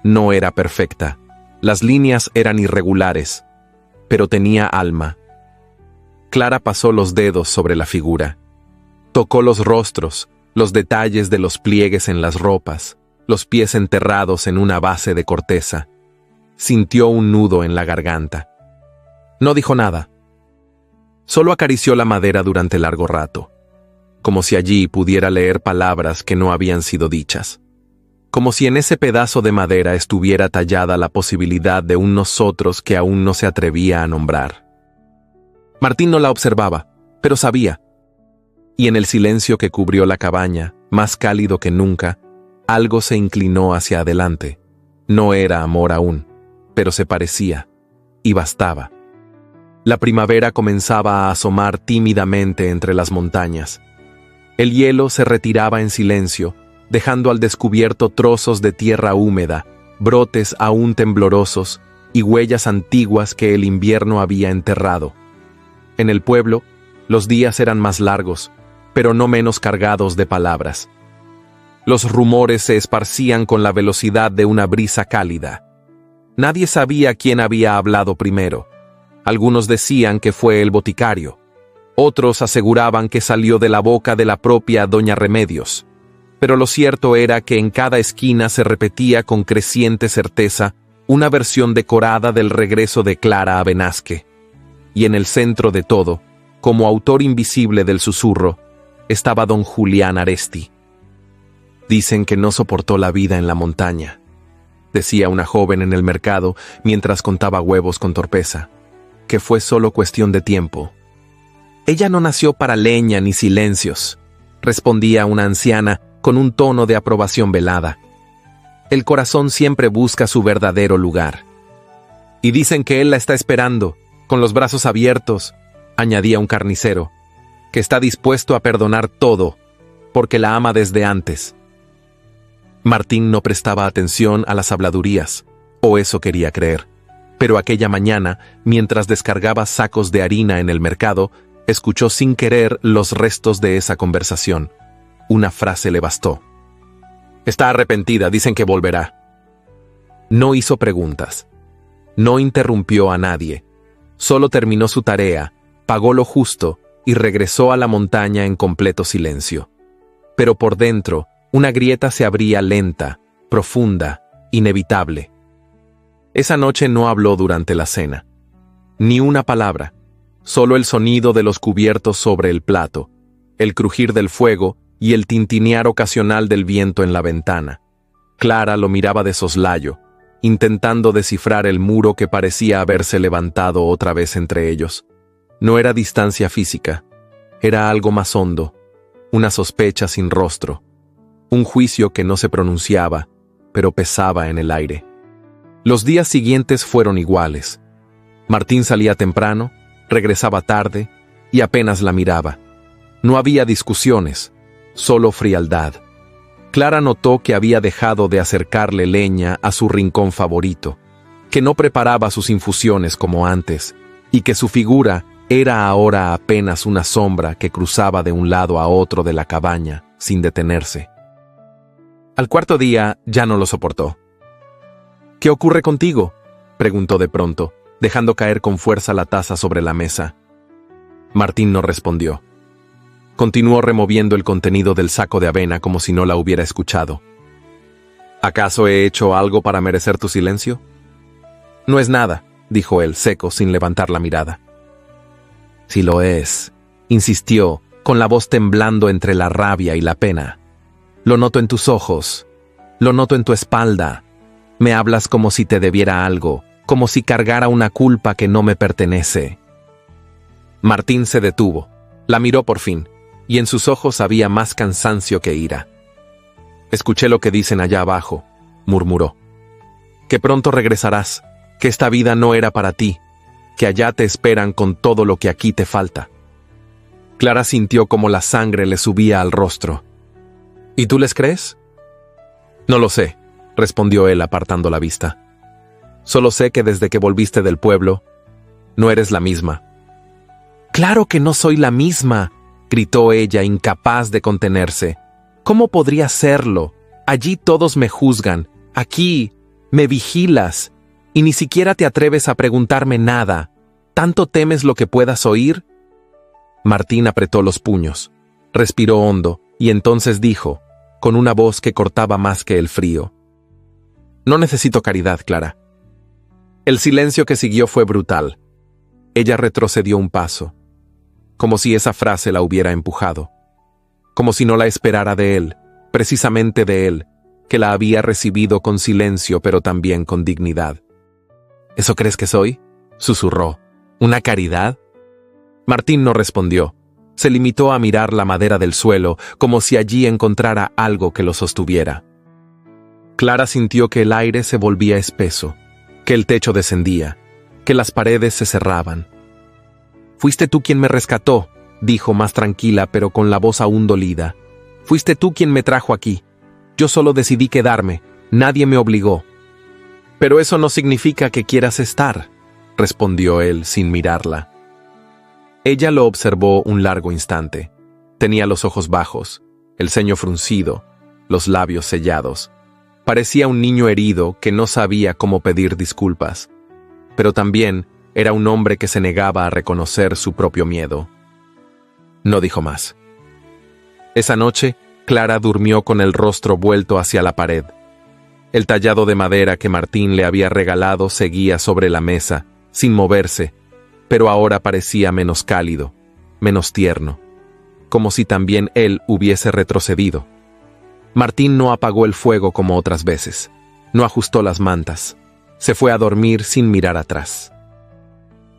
No era perfecta. Las líneas eran irregulares, pero tenía alma. Clara pasó los dedos sobre la figura. Tocó los rostros, los detalles de los pliegues en las ropas, los pies enterrados en una base de corteza. Sintió un nudo en la garganta. No dijo nada. Solo acarició la madera durante largo rato, como si allí pudiera leer palabras que no habían sido dichas. Como si en ese pedazo de madera estuviera tallada la posibilidad de un nosotros que aún no se atrevía a nombrar. Martín no la observaba, pero sabía. Y en el silencio que cubrió la cabaña, más cálido que nunca, algo se inclinó hacia adelante. No era amor aún, pero se parecía, y bastaba. La primavera comenzaba a asomar tímidamente entre las montañas. El hielo se retiraba en silencio, dejando al descubierto trozos de tierra húmeda, brotes aún temblorosos y huellas antiguas que el invierno había enterrado. En el pueblo, los días eran más largos, pero no menos cargados de palabras. Los rumores se esparcían con la velocidad de una brisa cálida. Nadie sabía quién había hablado primero. Algunos decían que fue el boticario. Otros aseguraban que salió de la boca de la propia Doña Remedios. Pero lo cierto era que en cada esquina se repetía con creciente certeza una versión decorada del regreso de Clara a Benasque. Y en el centro de todo, como autor invisible del susurro, estaba don Julián Aresti. Dicen que no soportó la vida en la montaña, decía una joven en el mercado mientras contaba huevos con torpeza, que fue solo cuestión de tiempo. Ella no nació para leña ni silencios, respondía una anciana con un tono de aprobación velada. El corazón siempre busca su verdadero lugar. Y dicen que él la está esperando, con los brazos abiertos, añadía un carnicero. que está dispuesto a perdonar todo, porque la ama desde antes. Martín no prestaba atención a las habladurías, o eso quería creer. Pero aquella mañana, mientras descargaba sacos de harina en el mercado, escuchó sin querer los restos de esa conversación. Una frase le bastó. Está arrepentida, dicen que volverá. No hizo preguntas. No interrumpió a nadie. Solo terminó su tarea, pagó lo justo y regresó a la montaña en completo silencio. Pero por dentro, una grieta se abría lenta, profunda, inevitable. Esa noche no habló durante la cena. Ni una palabra, solo el sonido de los cubiertos sobre el plato, el crujir del fuego y el tintinear ocasional del viento en la ventana. Clara lo miraba de soslayo, intentando descifrar el muro que parecía haberse levantado otra vez entre ellos. No era distancia física, era algo más hondo, una sospecha sin rostro, un juicio que no se pronunciaba, pero pesaba en el aire. Los días siguientes fueron iguales. Martín salía temprano, regresaba tarde y apenas la miraba. No había discusiones, solo frialdad. Clara notó que había dejado de acercarle leña a su rincón favorito, que no preparaba sus infusiones como antes, y que su figura era ahora apenas una sombra que cruzaba de un lado a otro de la cabaña, sin detenerse. Al cuarto día ya no lo soportó. ¿Qué ocurre contigo?, preguntó de pronto, dejando caer con fuerza la taza sobre la mesa. Martín no respondió. Continuó removiendo el contenido del saco de avena como si no la hubiera escuchado. ¿Acaso he hecho algo para merecer tu silencio? No es nada, dijo él, seco, sin levantar la mirada. Sí lo es, insistió, con la voz temblando entre la rabia y la pena. Lo noto en tus ojos, lo noto en tu espalda. Me hablas como si te debiera algo, como si cargara una culpa que no me pertenece. Martín se detuvo, la miró por fin, y en sus ojos había más cansancio que ira. Escuché lo que dicen allá abajo, murmuró. Que pronto regresarás, que esta vida no era para ti, que allá te esperan con todo lo que aquí te falta. Clara sintió como la sangre le subía al rostro. ¿Y tú les crees? No lo sé, respondió él apartando la vista. Solo sé que desde que volviste del pueblo, no eres la misma. ¡Claro que no soy la misma!, gritó ella, incapaz de contenerse. ¿Cómo podría serlo? Allí todos me juzgan, aquí me vigilas, y ni siquiera te atreves a preguntarme nada. ¿Tanto temes lo que puedas oír? Martín apretó los puños, respiró hondo, y entonces dijo, con una voz que cortaba más que el frío: No necesito caridad, Clara. El silencio que siguió fue brutal. Ella retrocedió un paso, como si esa frase la hubiera empujado, como si no la esperara de él, precisamente de él, que la había recibido con silencio pero también con dignidad. ¿Eso crees que soy?, susurró. ¿Una caridad? Martín no respondió. Se limitó a mirar la madera del suelo, como si allí encontrara algo que lo sostuviera. Clara sintió que el aire se volvía espeso, que el techo descendía, que las paredes se cerraban. «Fuiste tú quien me rescató», dijo más tranquila pero con la voz aún dolida. «Fuiste tú quien me trajo aquí. Yo solo decidí quedarme, nadie me obligó». «Pero eso no significa que quieras estar», respondió él sin mirarla. Ella lo observó un largo instante. Tenía los ojos bajos, el ceño fruncido, los labios sellados. Parecía un niño herido que no sabía cómo pedir disculpas, pero también era un hombre que se negaba a reconocer su propio miedo. No dijo más. Esa noche, Clara durmió con el rostro vuelto hacia la pared. El tallado de madera que Martín le había regalado seguía sobre la mesa, sin moverse, pero ahora parecía menos cálido, menos tierno, como si también él hubiese retrocedido. Martín no apagó el fuego como otras veces, no ajustó las mantas, se fue a dormir sin mirar atrás.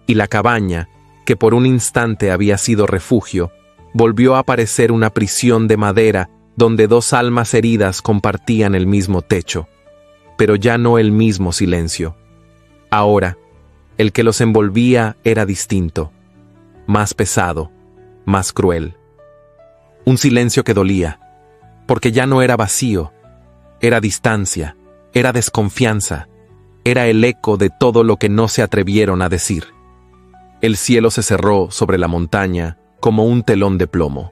Y la cabaña, que por un instante había sido refugio, volvió a parecer una prisión de madera donde dos almas heridas compartían el mismo techo, pero ya no el mismo silencio. Ahora, el que los envolvía era distinto, más pesado, más cruel. Un silencio que dolía, porque ya no era vacío, era distancia, era desconfianza, era el eco de todo lo que no se atrevieron a decir. El cielo se cerró sobre la montaña como un telón de plomo.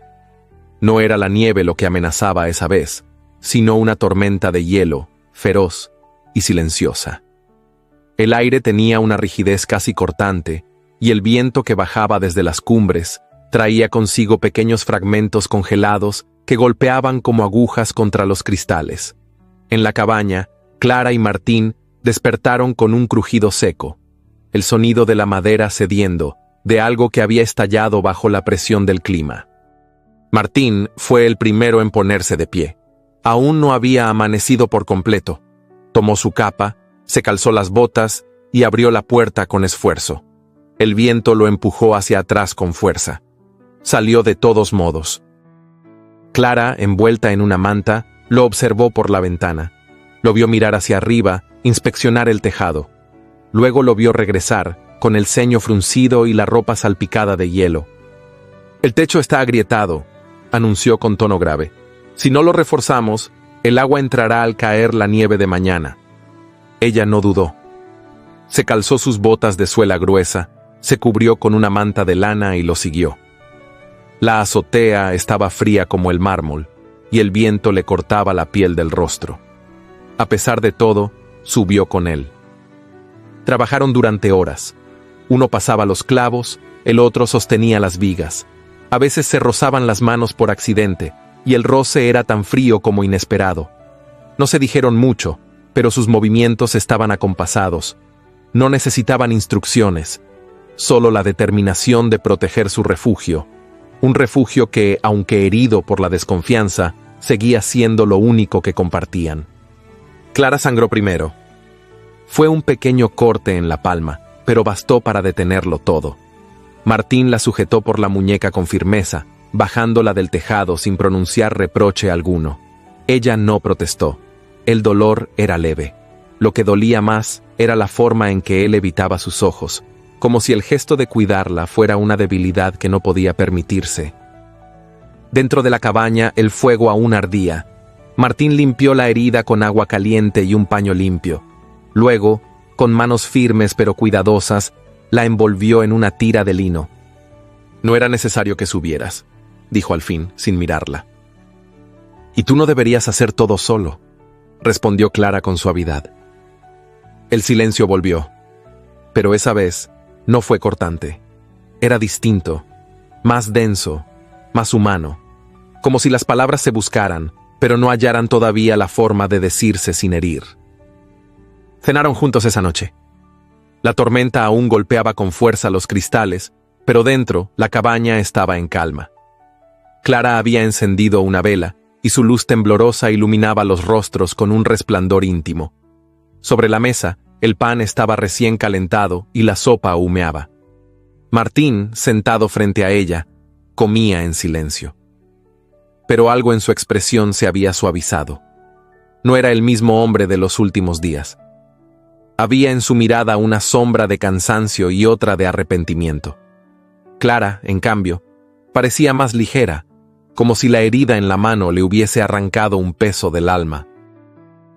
No era la nieve lo que amenazaba esa vez, sino una tormenta de hielo, feroz y silenciosa. El aire tenía una rigidez casi cortante, y el viento que bajaba desde las cumbres traía consigo pequeños fragmentos congelados que golpeaban como agujas contra los cristales. En la cabaña, Clara y Martín despertaron con un crujido seco, el sonido de la madera cediendo, de algo que había estallado bajo la presión del clima. Martín fue el primero en ponerse de pie. Aún no había amanecido por completo. Tomó su capa, se calzó las botas y abrió la puerta con esfuerzo. El viento lo empujó hacia atrás con fuerza. Salió de todos modos. Clara, envuelta en una manta, lo observó por la ventana. Lo vio mirar hacia arriba, inspeccionar el tejado. Luego lo vio regresar, con el ceño fruncido y la ropa salpicada de hielo. «El techo está agrietado», anunció con tono grave. «Si no lo reforzamos, el agua entrará al caer la nieve de mañana». Ella no dudó. Se calzó sus botas de suela gruesa, se cubrió con una manta de lana y lo siguió. La azotea estaba fría como el mármol, y el viento le cortaba la piel del rostro. A pesar de todo, subió con él. Trabajaron durante horas. Uno pasaba los clavos, el otro sostenía las vigas. A veces se rozaban las manos por accidente, y el roce era tan frío como inesperado. No se dijeron mucho, pero sus movimientos estaban acompasados. No necesitaban instrucciones, solo la determinación de proteger su refugio. Un refugio que, aunque herido por la desconfianza, seguía siendo lo único que compartían. Clara sangró primero. Fue un pequeño corte en la palma, pero bastó para detenerlo todo. Martín la sujetó por la muñeca con firmeza, bajándola del tejado sin pronunciar reproche alguno. Ella no protestó. El dolor era leve. Lo que dolía más era la forma en que él evitaba sus ojos, como si el gesto de cuidarla fuera una debilidad que no podía permitirse. Dentro de la cabaña el fuego aún ardía. Martín limpió la herida con agua caliente y un paño limpio. Luego, con manos firmes pero cuidadosas, la envolvió en una tira de lino. «No era necesario que subieras», dijo al fin, sin mirarla. «Y tú no deberías hacer todo solo», respondió Clara con suavidad. El silencio volvió, pero esa vez no fue cortante. Era distinto, más denso, más humano, como si las palabras se buscaran, pero no hallaran todavía la forma de decirse sin herir. Cenaron juntos esa noche. La tormenta aún golpeaba con fuerza los cristales, pero dentro la cabaña estaba en calma. Clara había encendido una vela, y su luz temblorosa iluminaba los rostros con un resplandor íntimo. Sobre la mesa, el pan estaba recién calentado y la sopa humeaba. Martín, sentado frente a ella, comía en silencio. Pero algo en su expresión se había suavizado. No era el mismo hombre de los últimos días. Había en su mirada una sombra de cansancio y otra de arrepentimiento. Clara, en cambio, parecía más ligera, como si la herida en la mano le hubiese arrancado un peso del alma.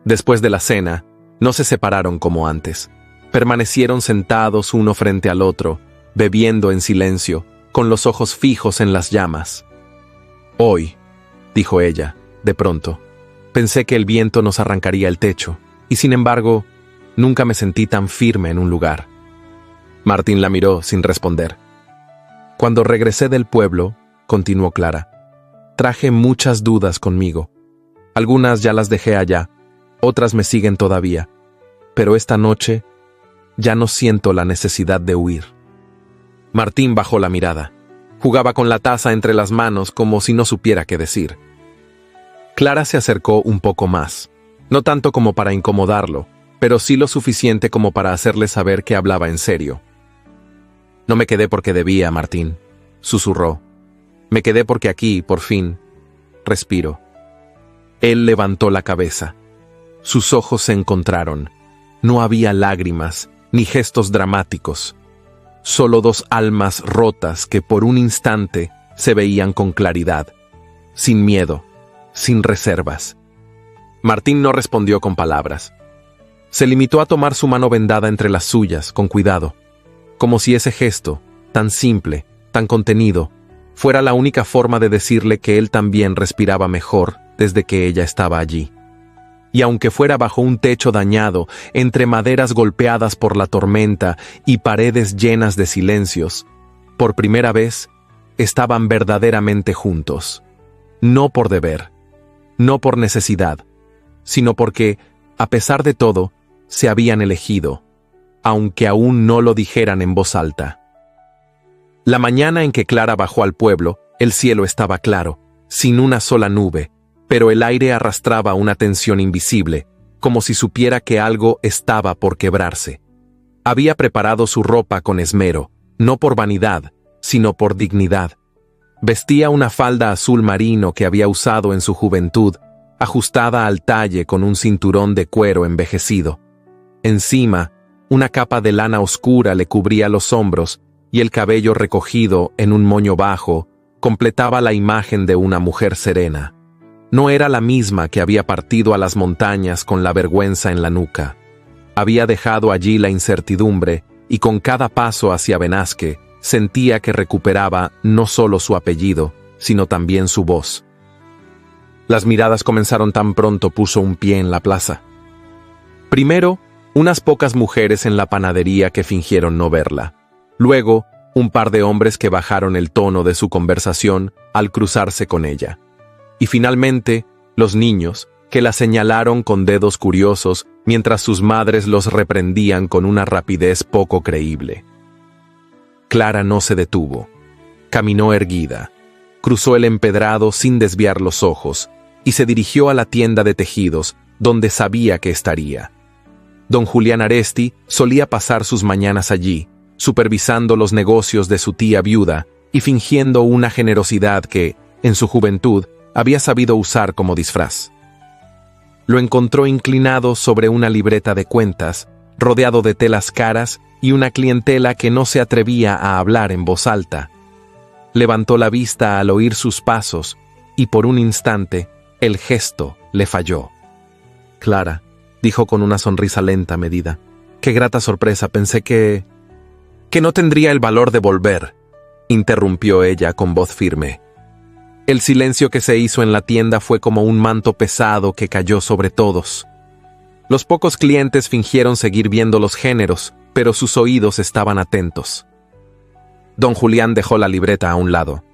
Después de la cena, no se separaron como antes. Permanecieron sentados uno frente al otro, bebiendo en silencio, con los ojos fijos en las llamas. «Hoy», dijo ella, de pronto, «pensé que el viento nos arrancaría el techo, y sin embargo, nunca me sentí tan firme en un lugar». Martín la miró sin responder. «Cuando regresé del pueblo», continuó Clara, «traje muchas dudas conmigo. Algunas ya las dejé allá, otras me siguen todavía, pero esta noche ya no siento la necesidad de huir». Martín bajó la mirada. Jugaba con la taza entre las manos como si no supiera qué decir. Clara se acercó un poco más, no tanto como para incomodarlo, pero sí lo suficiente como para hacerle saber que hablaba en serio. «No me quedé porque debía, Martín», susurró. «Me quedé porque aquí, por fin, respiro». Él levantó la cabeza. Sus ojos se encontraron. No había lágrimas, ni gestos dramáticos. Solo dos almas rotas que por un instante se veían con claridad, sin miedo, sin reservas. Martín no respondió con palabras. Se limitó a tomar su mano vendada entre las suyas, con cuidado, como si ese gesto, tan simple, tan contenido, fuera la única forma de decirle que él también respiraba mejor desde que ella estaba allí. Y aunque fuera bajo un techo dañado, entre maderas golpeadas por la tormenta y paredes llenas de silencios, por primera vez, estaban verdaderamente juntos. No por deber, no por necesidad, sino porque, a pesar de todo, se habían elegido, aunque aún no lo dijeran en voz alta. La mañana en que Clara bajó al pueblo, el cielo estaba claro, sin una sola nube, pero el aire arrastraba una tensión invisible, como si supiera que algo estaba por quebrarse. Había preparado su ropa con esmero, no por vanidad, sino por dignidad. Vestía una falda azul marino que había usado en su juventud, ajustada al talle con un cinturón de cuero envejecido. Encima, una capa de lana oscura le cubría los hombros y el cabello recogido en un moño bajo completaba la imagen de una mujer serena. No era la misma que había partido a las montañas con la vergüenza en la nuca. Había dejado allí la incertidumbre y con cada paso hacia Benasque sentía que recuperaba no solo su apellido, sino también su voz. Las miradas comenzaron tan pronto puso un pie en la plaza. Primero, unas pocas mujeres en la panadería que fingieron no verla. Luego, un par de hombres que bajaron el tono de su conversación al cruzarse con ella. Y finalmente, los niños, que la señalaron con dedos curiosos mientras sus madres los reprendían con una rapidez poco creíble. Clara no se detuvo. Caminó erguida, cruzó el empedrado sin desviar los ojos y se dirigió a la tienda de tejidos donde sabía que estaría. Don Julián Aresti solía pasar sus mañanas allí, supervisando los negocios de su tía viuda y fingiendo una generosidad que, en su juventud, había sabido usar como disfraz. Lo encontró inclinado sobre una libreta de cuentas, rodeado de telas caras y una clientela que no se atrevía a hablar en voz alta. Levantó la vista al oír sus pasos y por un instante el gesto le falló. «Clara», dijo con una sonrisa lenta medida, «qué grata sorpresa, pensé que no tendría el valor de volver», interrumpió ella con voz firme. El silencio que se hizo en la tienda fue como un manto pesado que cayó sobre todos. Los pocos clientes fingieron seguir viendo los géneros, pero sus oídos estaban atentos. Don Julián dejó la libreta a un lado.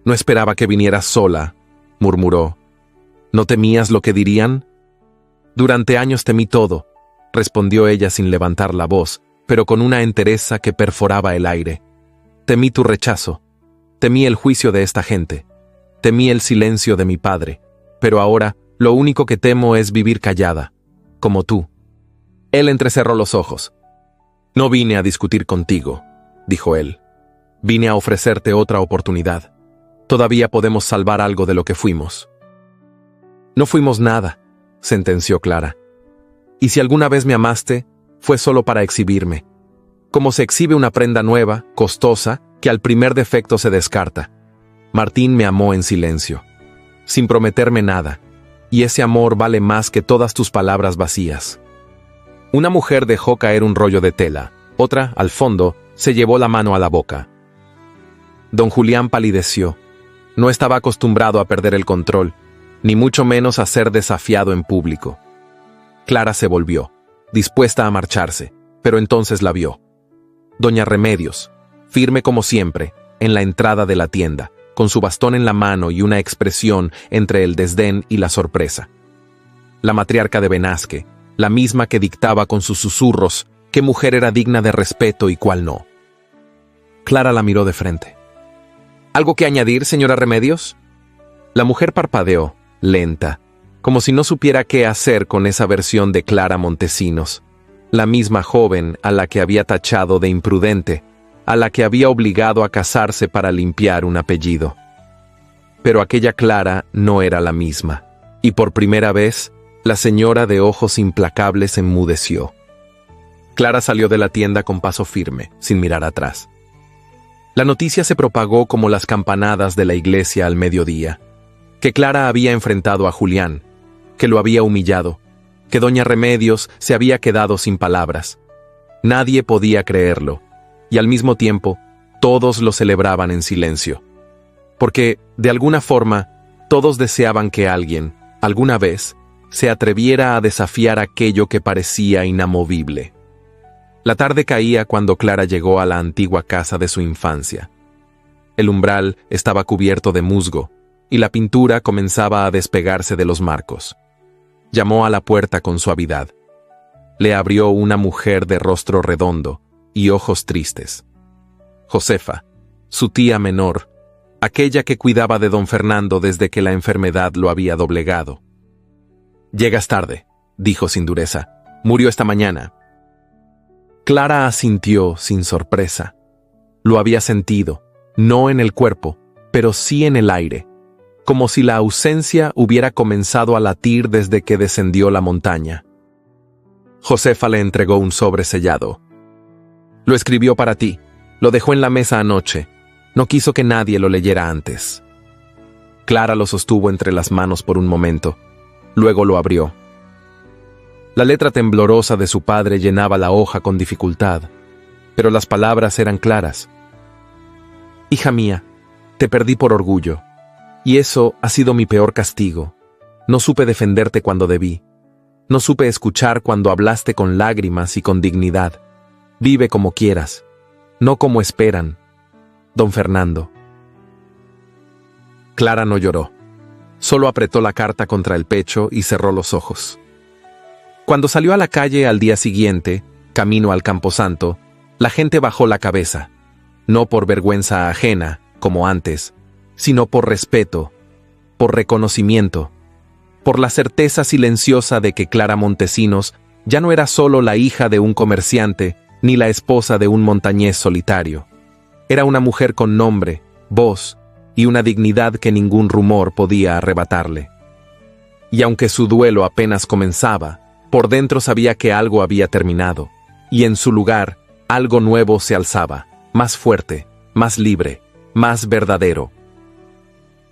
«No esperaba que vinieras sola», murmuró. «¿No temías lo que dirían?» «Durante años temí todo», respondió ella sin levantar la voz, pero con una entereza que perforaba el aire. «Temí tu rechazo. Temí el juicio de esta gente. Temí el silencio de mi padre. Pero ahora, lo único que temo es vivir callada, como tú». Él entrecerró los ojos. «No vine a discutir contigo», dijo él. «Vine a ofrecerte otra oportunidad. Todavía podemos salvar algo de lo que fuimos». «No fuimos nada», sentenció Clara. «Y si alguna vez me amaste, fue solo para exhibirme. Como se exhibe una prenda nueva, costosa, que al primer defecto se descarta. Martín me amó en silencio, sin prometerme nada, y ese amor vale más que todas tus palabras vacías». Una mujer dejó caer un rollo de tela, otra, al fondo, se llevó la mano a la boca. Don Julián palideció. No estaba acostumbrado a perder el control, ni mucho menos a ser desafiado en público. Clara se volvió, dispuesta a marcharse, pero entonces la vio. Doña Remedios, firme como siempre, en la entrada de la tienda, con su bastón en la mano y una expresión entre el desdén y la sorpresa. La matriarca de Benasque, la misma que dictaba con sus susurros qué mujer era digna de respeto y cuál no. Clara la miró de frente. «¿Algo que añadir, señora Remedios?» La mujer parpadeó, lenta, como si no supiera qué hacer con esa versión de Clara Montesinos, la misma joven a la que había tachado de imprudente, a la que había obligado a casarse para limpiar un apellido. Pero aquella Clara no era la misma, y por primera vez, la señora de ojos implacables enmudeció. Clara salió de la tienda con paso firme, sin mirar atrás. La noticia se propagó como las campanadas de la iglesia al mediodía, que Clara había enfrentado a Julián, que lo había humillado, que doña Remedios se había quedado sin palabras. Nadie podía creerlo, y al mismo tiempo, todos lo celebraban en silencio. Porque, de alguna forma, todos deseaban que alguien, alguna vez, se atreviera a desafiar aquello que parecía inamovible. La tarde caía cuando Clara llegó a la antigua casa de su infancia. El umbral estaba cubierto de musgo, y la pintura comenzaba a despegarse de los marcos. Llamó a la puerta con suavidad. Le abrió una mujer de rostro redondo y ojos tristes. Josefa, su tía menor, aquella que cuidaba de don Fernando desde que la enfermedad lo había doblegado. «Llegas tarde», dijo sin dureza. «Murió esta mañana». Clara asintió sin sorpresa. Lo había sentido, no en el cuerpo, pero sí en el aire, como si la ausencia hubiera comenzado a latir desde que descendió la montaña. Josefa le entregó un sobre sellado. «Lo escribió para ti. Lo dejó en la mesa anoche. No quiso que nadie lo leyera antes». Clara lo sostuvo entre las manos por un momento. Luego lo abrió. La letra temblorosa de su padre llenaba la hoja con dificultad, pero las palabras eran claras. «Hija mía, te perdí por orgullo, y eso ha sido mi peor castigo. No supe defenderte cuando debí. No supe escuchar cuando hablaste con lágrimas y con dignidad. Vive como quieras, no como esperan. Don Fernando». Clara no lloró. Solo apretó la carta contra el pecho y cerró los ojos. Cuando salió a la calle al día siguiente, camino al camposanto, la gente bajó la cabeza, no por vergüenza ajena, como antes, sino por respeto, por reconocimiento, por la certeza silenciosa de que Clara Montesinos ya no era solo la hija de un comerciante ni la esposa de un montañés solitario. Era una mujer con nombre, voz y una dignidad que ningún rumor podía arrebatarle. Y aunque su duelo apenas comenzaba, por dentro sabía que algo había terminado, y en su lugar algo nuevo se alzaba, más fuerte, más libre, más verdadero.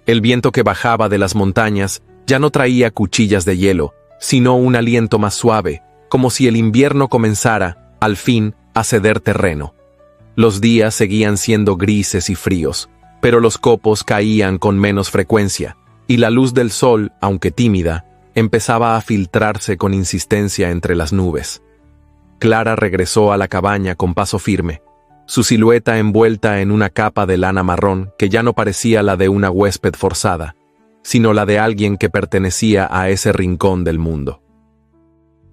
El viento que bajaba de las montañas ya no traía cuchillas de hielo, sino un aliento más suave, como si el invierno comenzara, al fin, a ceder terreno. Los días seguían siendo grises y fríos, pero los copos caían con menos frecuencia, y la luz del sol, aunque tímida, empezaba a filtrarse con insistencia entre las nubes. Clara regresó a la cabaña con paso firme, su silueta envuelta en una capa de lana marrón que ya no parecía la de una huésped forzada, sino la de alguien que pertenecía a ese rincón del mundo.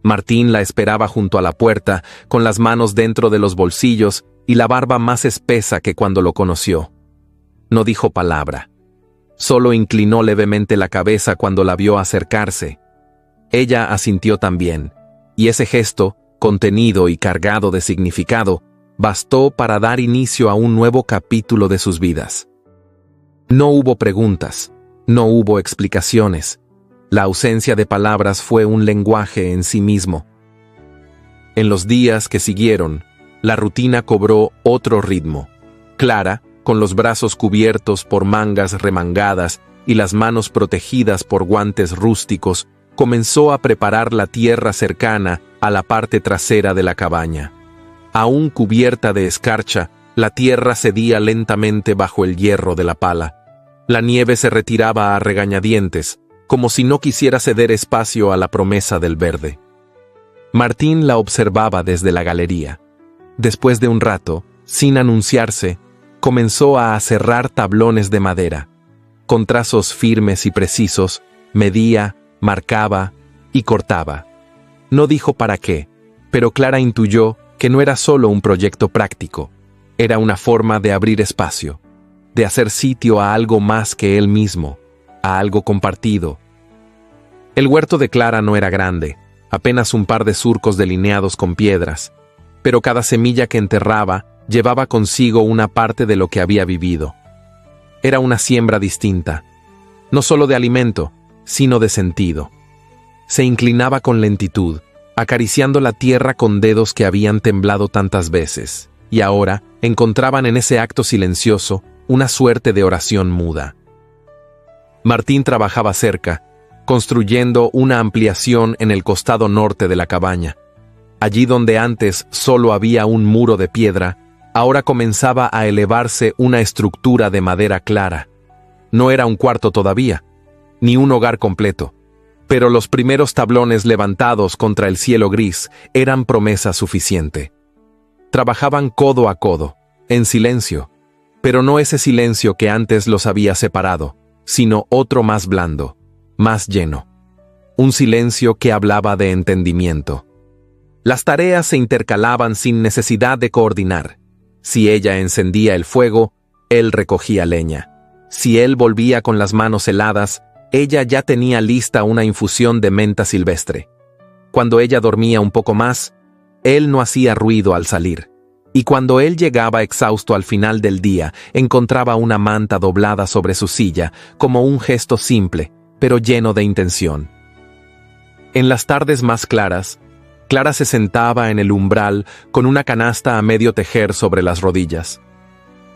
Martín la esperaba junto a la puerta, con las manos dentro de los bolsillos y la barba más espesa que cuando lo conoció. No dijo palabra. Solo inclinó levemente la cabeza cuando la vio acercarse. Ella asintió también, y ese gesto, contenido y cargado de significado, bastó para dar inicio a un nuevo capítulo de sus vidas. No hubo preguntas, no hubo explicaciones. La ausencia de palabras fue un lenguaje en sí mismo. En los días que siguieron, la rutina cobró otro ritmo. Clara, con los brazos cubiertos por mangas remangadas y las manos protegidas por guantes rústicos, comenzó a preparar la tierra cercana a la parte trasera de la cabaña. Aún cubierta de escarcha, la tierra cedía lentamente bajo el hierro de la pala. La nieve se retiraba a regañadientes, como si no quisiera ceder espacio a la promesa del verde. Martín la observaba desde la galería. Después de un rato, sin anunciarse, comenzó a aserrar tablones de madera. Con trazos firmes y precisos, medía, marcaba y cortaba. No dijo para qué, pero Clara intuyó que no era solo un proyecto práctico, era una forma de abrir espacio, de hacer sitio a algo más que él mismo, a algo compartido. El huerto de Clara no era grande, apenas un par de surcos delineados con piedras, pero cada semilla que enterraba llevaba consigo una parte de lo que había vivido. Era una siembra distinta, no solo de alimento, sino de sentido. Se inclinaba con lentitud, acariciando la tierra con dedos que habían temblado tantas veces, y ahora, encontraban en ese acto silencioso una suerte de oración muda. Martín trabajaba cerca, construyendo una ampliación en el costado norte de la cabaña. Allí donde antes solo había un muro de piedra, ahora comenzaba a elevarse una estructura de madera clara. No era un cuarto todavía, ni un hogar completo, pero los primeros tablones levantados contra el cielo gris eran promesa suficiente. Trabajaban codo a codo, en silencio, pero no ese silencio que antes los había separado, sino otro más blando, más lleno. Un silencio que hablaba de entendimiento. Las tareas se intercalaban sin necesidad de coordinar. Si ella encendía el fuego, él recogía leña. Si él volvía con las manos heladas, ella ya tenía lista una infusión de menta silvestre. Cuando ella dormía un poco más, él no hacía ruido al salir. Y cuando él llegaba exhausto al final del día, encontraba una manta doblada sobre su silla, como un gesto simple, pero lleno de intención. En las tardes más claras, Clara se sentaba en el umbral con una canasta a medio tejer sobre las rodillas.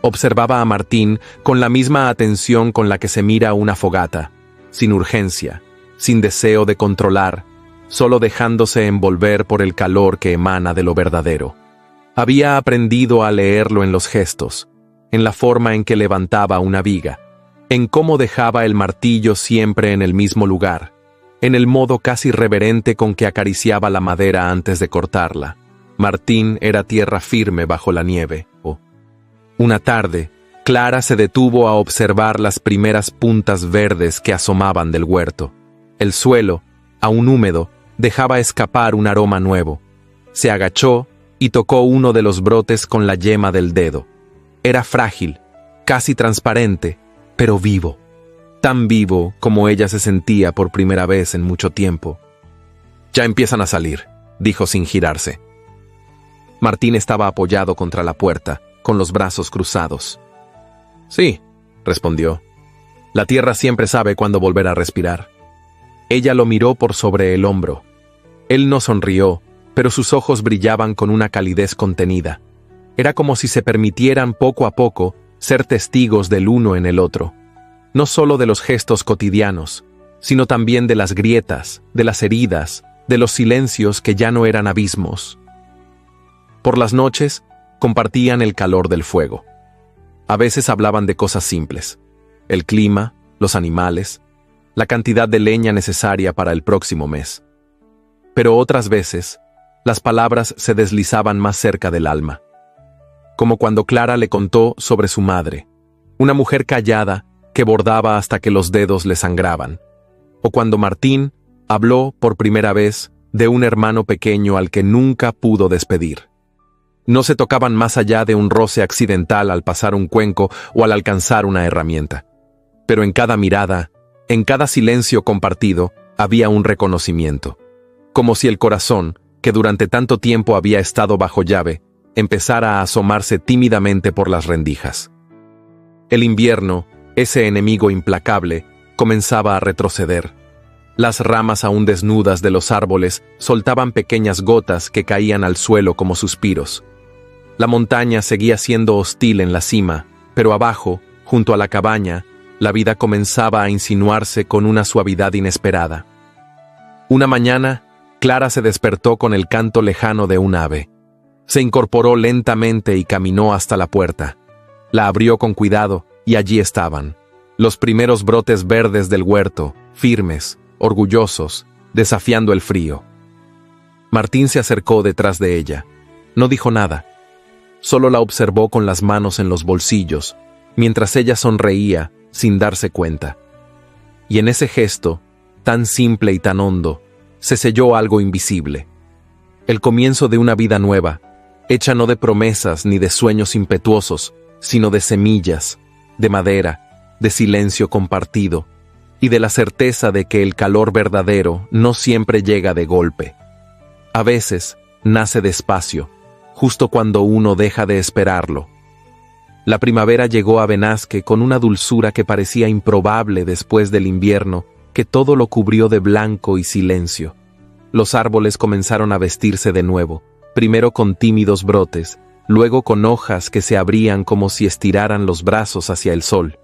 Observaba a Martín con la misma atención con la que se mira una fogata, sin urgencia, sin deseo de controlar, solo dejándose envolver por el calor que emana de lo verdadero. Había aprendido a leerlo en los gestos, en la forma en que levantaba una viga, en cómo dejaba el martillo siempre en el mismo lugar, en el modo casi reverente con que acariciaba la madera antes de cortarla. Martín era tierra firme bajo la nieve. Una tarde, Clara se detuvo a observar las primeras puntas verdes que asomaban del huerto. El suelo, aún húmedo, dejaba escapar un aroma nuevo. Se agachó y tocó uno de los brotes con la yema del dedo. Era frágil, casi transparente, pero vivo. Tan vivo como ella se sentía por primera vez en mucho tiempo. «Ya empiezan a salir», dijo sin girarse. Martín estaba apoyado contra la puerta, con los brazos cruzados. «Sí», respondió. «La tierra siempre sabe cuándo volver a respirar». Ella lo miró por sobre el hombro. Él no sonrió, pero sus ojos brillaban con una calidez contenida. Era como si se permitieran poco a poco ser testigos del uno en el otro. No solo de los gestos cotidianos, sino también de las grietas, de las heridas, de los silencios que ya no eran abismos. Por las noches, compartían el calor del fuego. A veces hablaban de cosas simples: el clima, los animales, la cantidad de leña necesaria para el próximo mes. Pero otras veces, las palabras se deslizaban más cerca del alma. Como cuando Clara le contó sobre su madre, una mujer callada que bordaba hasta que los dedos le sangraban. O cuando Martín habló por primera vez de un hermano pequeño al que nunca pudo despedir. No se tocaban más allá de un roce accidental al pasar un cuenco o al alcanzar una herramienta. Pero en cada mirada, en cada silencio compartido, había un reconocimiento. Como si el corazón, que durante tanto tiempo había estado bajo llave, empezara a asomarse tímidamente por las rendijas. El invierno, ese enemigo implacable, comenzaba a retroceder. Las ramas aún desnudas de los árboles soltaban pequeñas gotas que caían al suelo como suspiros. La montaña seguía siendo hostil en la cima, pero abajo, junto a la cabaña, la vida comenzaba a insinuarse con una suavidad inesperada. Una mañana, Clara se despertó con el canto lejano de un ave. Se incorporó lentamente y caminó hasta la puerta. La abrió con cuidado y allí estaban, los primeros brotes verdes del huerto, firmes, orgullosos, desafiando el frío. Martín se acercó detrás de ella. No dijo nada. Solo la observó con las manos en los bolsillos, mientras ella sonreía sin darse cuenta. Y en ese gesto, tan simple y tan hondo, se selló algo invisible. El comienzo de una vida nueva, hecha no de promesas ni de sueños impetuosos, sino de semillas, de madera, de silencio compartido, y de la certeza de que el calor verdadero no siempre llega de golpe. A veces, nace despacio, justo cuando uno deja de esperarlo. La primavera llegó a Benasque con una dulzura que parecía improbable después del invierno, que todo lo cubrió de blanco y silencio. Los árboles comenzaron a vestirse de nuevo, primero con tímidos brotes, luego con hojas que se abrían como si estiraran los brazos hacia el sol.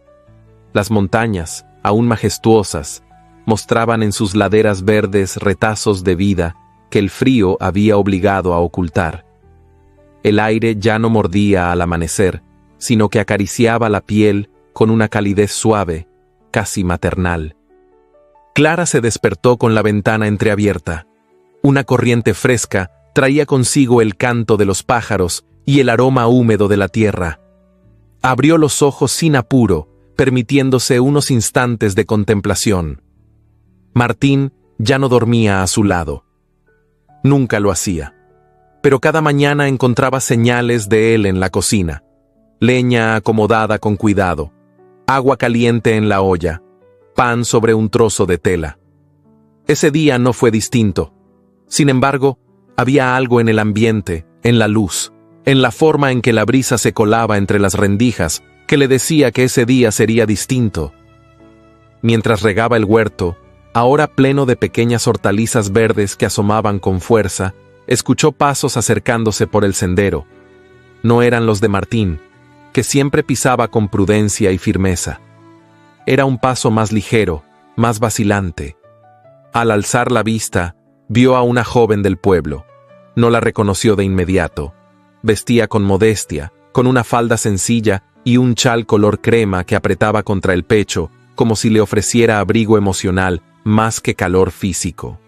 Las montañas, aún majestuosas, mostraban en sus laderas verdes retazos de vida que el frío había obligado a ocultar. El aire ya no mordía al amanecer, sino que acariciaba la piel con una calidez suave, casi maternal. Clara se despertó con la ventana entreabierta. Una corriente fresca traía consigo el canto de los pájaros y el aroma húmedo de la tierra. Abrió los ojos sin apuro, permitiéndose unos instantes de contemplación. Martín ya no dormía a su lado. Nunca lo hacía, pero cada mañana encontraba señales de él en la cocina. Leña acomodada con cuidado, agua caliente en la olla, pan sobre un trozo de tela. Ese día no fue distinto. Sin embargo, había algo en el ambiente, en la luz, en la forma en que la brisa se colaba entre las rendijas, que le decía que ese día sería distinto. Mientras regaba el huerto, ahora pleno de pequeñas hortalizas verdes que asomaban con fuerza, escuchó pasos acercándose por el sendero. No eran los de Martín, que siempre pisaba con prudencia y firmeza. Era un paso más ligero, más vacilante. Al alzar la vista, vio a una joven del pueblo. No la reconoció de inmediato. Vestía con modestia, con una falda sencilla y un chal color crema que apretaba contra el pecho, como si le ofreciera abrigo emocional más que calor físico.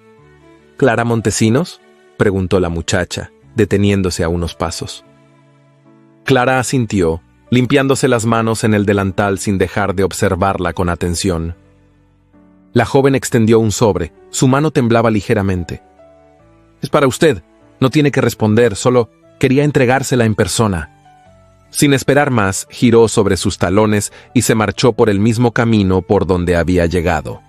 ¿Clara Montesinos?, preguntó la muchacha, deteniéndose a unos pasos. Clara asintió, limpiándose las manos en el delantal sin dejar de observarla con atención. La joven extendió un sobre, su mano temblaba ligeramente. «Es para usted, no tiene que responder, solo quería entregársela en persona». Sin esperar más, giró sobre sus talones y se marchó por el mismo camino por donde había llegado.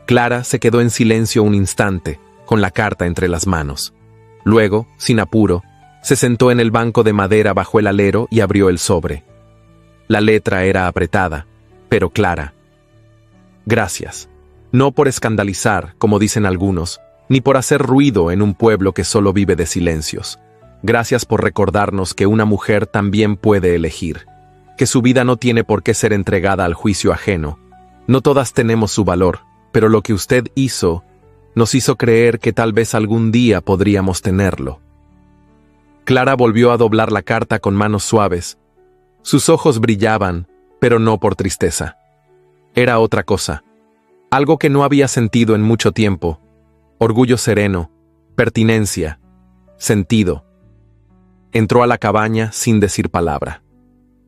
Clara se quedó en silencio un instante, con la carta entre las manos. Luego, sin apuro, se sentó en el banco de madera bajo el alero y abrió el sobre. La letra era apretada, pero clara. Gracias. No por escandalizar, como dicen algunos, ni por hacer ruido en un pueblo que solo vive de silencios. Gracias por recordarnos que una mujer también puede elegir, que su vida no tiene por qué ser entregada al juicio ajeno. No todas tenemos su valor, pero lo que usted hizo nos hizo creer que tal vez algún día podríamos tenerlo. Clara volvió a doblar la carta con manos suaves. Sus ojos brillaban, pero no por tristeza. Era otra cosa, algo que no había sentido en mucho tiempo: orgullo sereno, pertinencia, sentido. Entró a la cabaña sin decir palabra.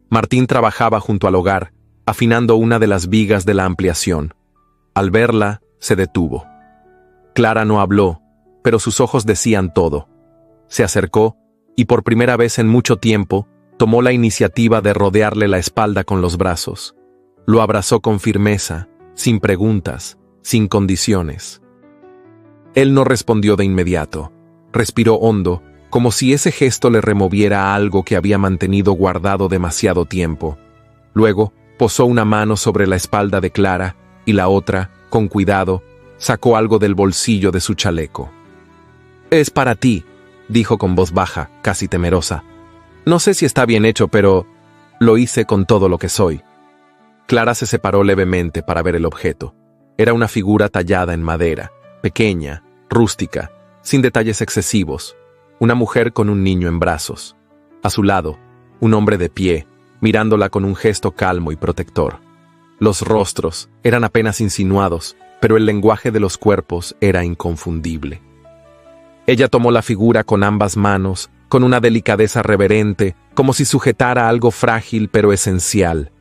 Martín trabajaba junto al hogar, afinando una de las vigas de la ampliación. Al verla, se detuvo. Clara no habló, pero sus ojos decían todo. Se acercó, y por primera vez en mucho tiempo, tomó la iniciativa de rodearle la espalda con los brazos. Lo abrazó con firmeza, sin preguntas, sin condiciones. Él no respondió de inmediato. Respiró hondo, como si ese gesto le removiera algo que había mantenido guardado demasiado tiempo. Luego, posó una mano sobre la espalda de Clara, y la otra, con cuidado, sacó algo del bolsillo de su chaleco. «Es para ti», dijo con voz baja, casi temerosa. «No sé si está bien hecho, pero lo hice con todo lo que soy». Clara se separó levemente para ver el objeto. Era una figura tallada en madera, pequeña, rústica, sin detalles excesivos. Una mujer con un niño en brazos. A su lado, un hombre de pie, mirándola con un gesto calmo y protector. Los rostros eran apenas insinuados, pero el lenguaje de los cuerpos era inconfundible. Ella tomó la figura con ambas manos, con una delicadeza reverente, como si sujetara algo frágil pero esencial.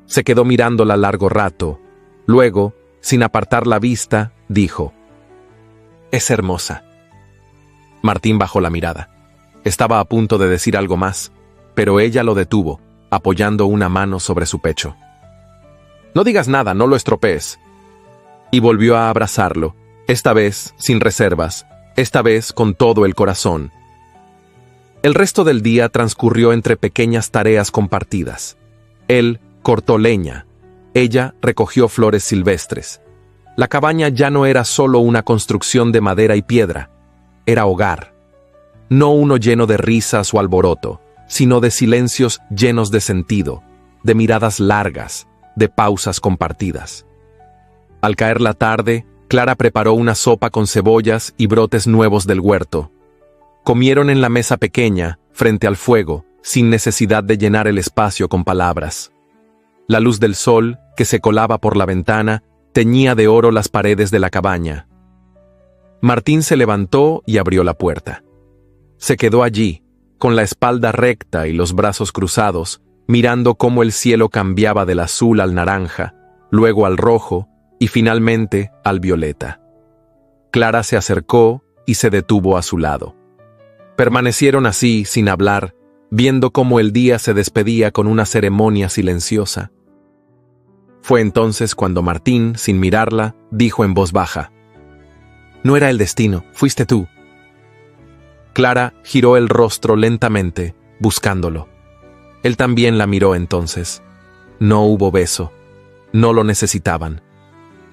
Se quedó mirándola largo rato. Luego, sin apartar la vista, dijo: «Es hermosa». Martín bajó la mirada. Estaba a punto de decir algo más, pero ella lo detuvo, apoyando una mano sobre su pecho. «No digas nada, no lo estropees». Y volvió a abrazarlo, esta vez sin reservas, esta vez con todo el corazón. El resto del día transcurrió entre pequeñas tareas compartidas. Él cortó leña, ella recogió flores silvestres. La cabaña ya no era solo una construcción de madera y piedra, era hogar. No uno lleno de risas o alboroto, sino de silencios llenos de sentido, de miradas largas, de pausas compartidas. Al caer la tarde, Clara preparó una sopa con cebollas y brotes nuevos del huerto. Comieron en la mesa pequeña, frente al fuego, sin necesidad de llenar el espacio con palabras. La luz del sol, que se colaba por la ventana, teñía de oro las paredes de la cabaña. Martín se levantó y abrió la puerta. Se quedó allí, con la espalda recta y los brazos cruzados, mirando cómo el cielo cambiaba del azul al naranja, luego al rojo y finalmente al violeta. Clara se acercó y se detuvo a su lado. Permanecieron así, sin hablar, viendo cómo el día se despedía con una ceremonia silenciosa. Fue entonces cuando Martín, sin mirarla, dijo en voz baja: «No era el destino, fuiste tú». Clara giró el rostro lentamente, buscándolo. Él también la miró entonces. No hubo beso. No lo necesitaban.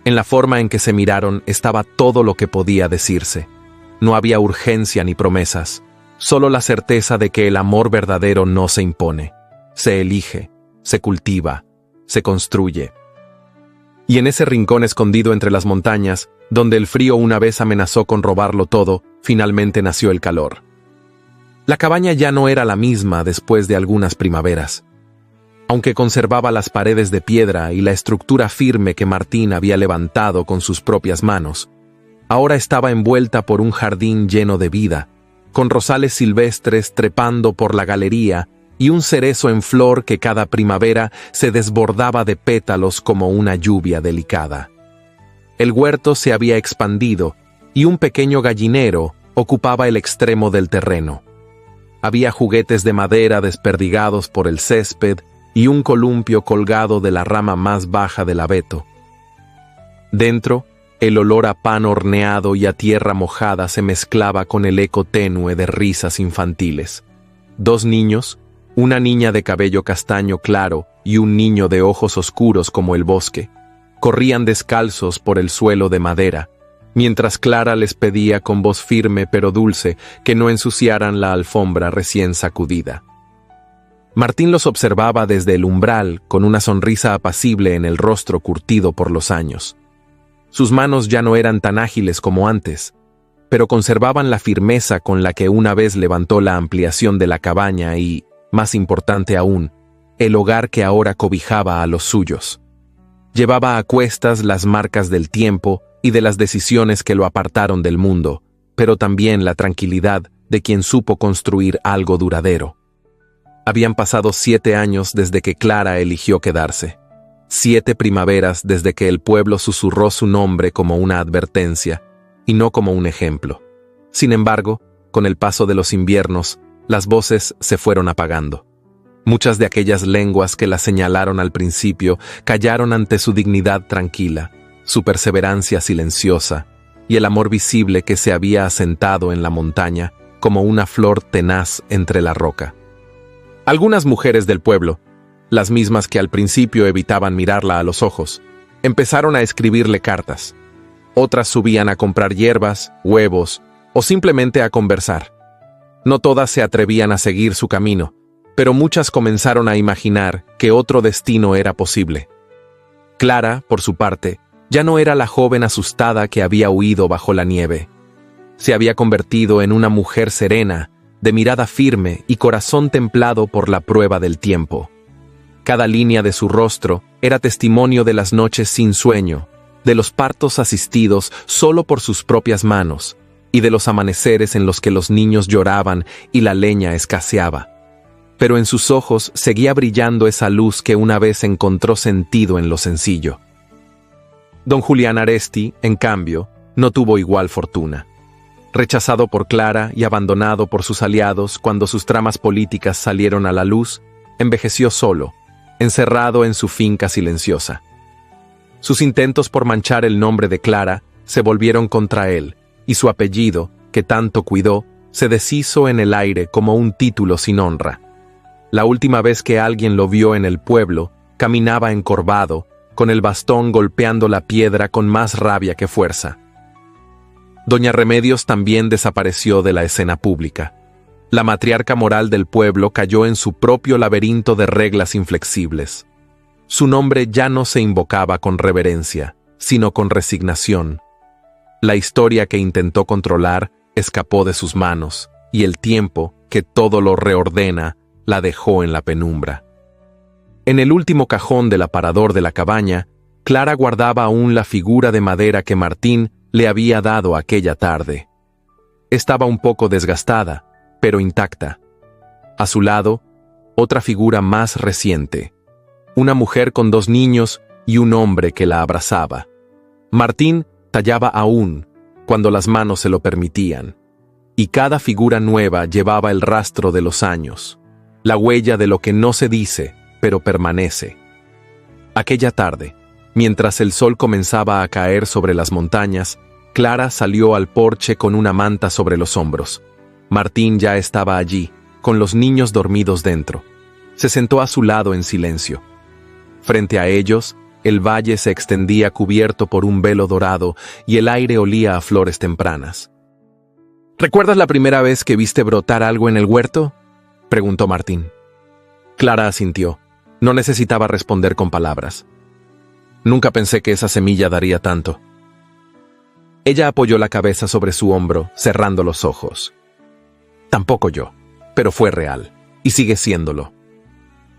En la forma en que se miraron estaba todo lo que podía decirse. No había urgencia ni promesas, solo la certeza de que el amor verdadero no se impone. Se elige, se cultiva, se construye. Y en ese rincón escondido entre las montañas, donde el frío una vez amenazó con robarlo todo, finalmente nació el calor. La cabaña ya no era la misma después de algunas primaveras. Aunque conservaba las paredes de piedra y la estructura firme que Martín había levantado con sus propias manos, ahora estaba envuelta por un jardín lleno de vida, con rosales silvestres trepando por la galería y un cerezo en flor que cada primavera se desbordaba de pétalos como una lluvia delicada. El huerto se había expandido y un pequeño gallinero ocupaba el extremo del terreno. Había juguetes de madera desperdigados por el césped y un columpio colgado de la rama más baja del abeto. Dentro, el olor a pan horneado y a tierra mojada se mezclaba con el eco tenue de risas infantiles. 2 niños, una niña de cabello castaño claro y un niño de ojos oscuros como el bosque, corrían descalzos por el suelo de madera, mientras Clara les pedía con voz firme pero dulce que no ensuciaran la alfombra recién sacudida. Martín los observaba desde el umbral con una sonrisa apacible en el rostro curtido por los años. Sus manos ya no eran tan ágiles como antes, pero conservaban la firmeza con la que una vez levantó la ampliación de la cabaña y, más importante aún, el hogar que ahora cobijaba a los suyos. Llevaba a cuestas las marcas del tiempo y de las decisiones que lo apartaron del mundo, pero también la tranquilidad de quien supo construir algo duradero. Habían pasado 7 años desde que Clara eligió quedarse. 7 primaveras desde que el pueblo susurró su nombre como una advertencia y no como un ejemplo. Sin embargo, con el paso de los inviernos, las voces se fueron apagando. Muchas de aquellas lenguas que la señalaron al principio callaron ante su dignidad tranquila, su perseverancia silenciosa y el amor visible que se había asentado en la montaña como una flor tenaz entre la roca. Algunas mujeres del pueblo, las mismas que al principio evitaban mirarla a los ojos, empezaron a escribirle cartas. Otras subían a comprar hierbas, huevos o simplemente a conversar. No todas se atrevían a seguir su camino, pero muchas comenzaron a imaginar que otro destino era posible. Clara, por su parte, ya no era la joven asustada que había huido bajo la nieve. Se había convertido en una mujer serena, de mirada firme y corazón templado por la prueba del tiempo. Cada línea de su rostro era testimonio de las noches sin sueño, de los partos asistidos solo por sus propias manos, y de los amaneceres en los que los niños lloraban y la leña escaseaba. Pero en sus ojos seguía brillando esa luz que una vez encontró sentido en lo sencillo. Don Julián Aresti, en cambio, no tuvo igual fortuna. Rechazado por Clara y abandonado por sus aliados cuando sus tramas políticas salieron a la luz, envejeció solo, encerrado en su finca silenciosa. Sus intentos por manchar el nombre de Clara se volvieron contra él, y su apellido, que tanto cuidó, se deshizo en el aire como un título sin honra. La última vez que alguien lo vio en el pueblo, caminaba encorvado, con el bastón golpeando la piedra con más rabia que fuerza. Doña Remedios también desapareció de la escena pública. La matriarca moral del pueblo cayó en su propio laberinto de reglas inflexibles. Su nombre ya no se invocaba con reverencia, sino con resignación. La historia que intentó controlar escapó de sus manos, y el tiempo, que todo lo reordena, la dejó en la penumbra. En el último cajón del aparador de la cabaña, Clara guardaba aún la figura de madera que Martín le había dado aquella tarde. Estaba un poco desgastada, pero intacta. A su lado, otra figura más reciente, una mujer con 2 niños y un hombre que la abrazaba. Martín tallaba aún, cuando las manos se lo permitían, y cada figura nueva llevaba el rastro de los años, la huella de lo que no se dice, pero permanece. Aquella tarde, mientras el sol comenzaba a caer sobre las montañas, Clara salió al porche con una manta sobre los hombros. Martín ya estaba allí, con los niños dormidos dentro. Se sentó a su lado en silencio. Frente a ellos, el valle se extendía cubierto por un velo dorado y el aire olía a flores tempranas. ¿Recuerdas la primera vez que viste brotar algo en el huerto?, preguntó Martín. Clara asintió. No necesitaba responder con palabras. Nunca pensé que esa semilla daría tanto. Ella apoyó la cabeza sobre su hombro, cerrando los ojos. Tampoco yo, pero fue real, y sigue siéndolo.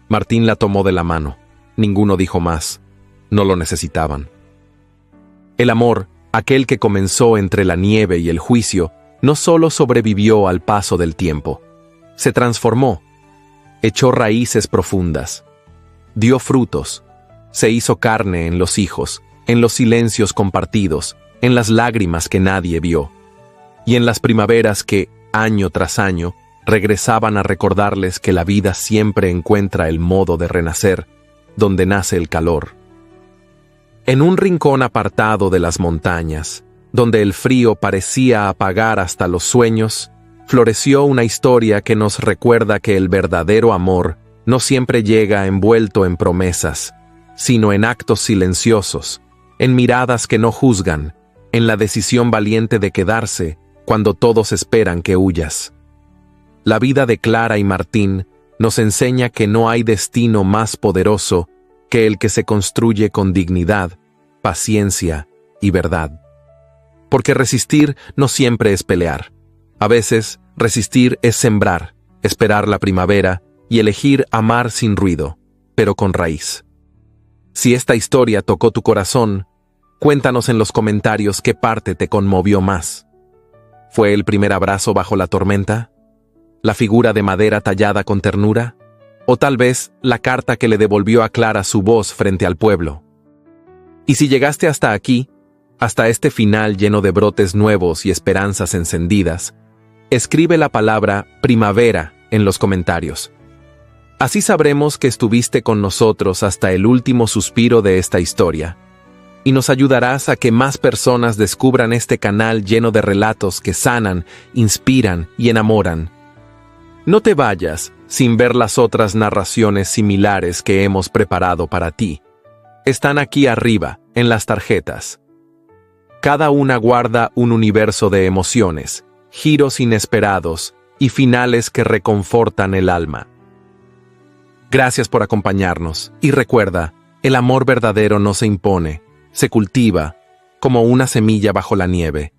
Martín la tomó de la mano. Ninguno dijo más. No lo necesitaban. El amor, aquel que comenzó entre la nieve y el juicio, no solo sobrevivió al paso del tiempo. Se transformó. Echó raíces profundas. Dio frutos. Se hizo carne en los hijos, en los silencios compartidos, en las lágrimas que nadie vio, y en las primaveras que, año tras año, regresaban a recordarles que la vida siempre encuentra el modo de renacer, donde nace el calor. En un rincón apartado de las montañas, donde el frío parecía apagar hasta los sueños, floreció una historia que nos recuerda que el verdadero amor no siempre llega envuelto en promesas, sino en actos silenciosos, en miradas que no juzgan, en la decisión valiente de quedarse cuando todos esperan que huyas. La vida de Clara y Martín nos enseña que no hay destino más poderoso que el que se construye con dignidad, paciencia y verdad. Porque resistir no siempre es pelear. A veces, resistir es sembrar, esperar la primavera y elegir amar sin ruido, pero con raíz. Si esta historia tocó tu corazón, cuéntanos en los comentarios qué parte te conmovió más. ¿Fue el primer abrazo bajo la tormenta? ¿La figura de madera tallada con ternura? ¿O tal vez la carta que le devolvió a Clara su voz frente al pueblo? Y si llegaste hasta aquí, hasta este final lleno de brotes nuevos y esperanzas encendidas, escribe la palabra primavera en los comentarios. Así sabremos que estuviste con nosotros hasta el último suspiro de esta historia, y nos ayudarás a que más personas descubran este canal lleno de relatos que sanan, inspiran y enamoran. No te vayas sin ver las otras narraciones similares que hemos preparado para ti. Están aquí arriba, en las tarjetas. Cada una guarda un universo de emociones, giros inesperados y finales que reconfortan el alma. Gracias por acompañarnos, y recuerda, el amor verdadero no se impone, se cultiva, como una semilla bajo la nieve.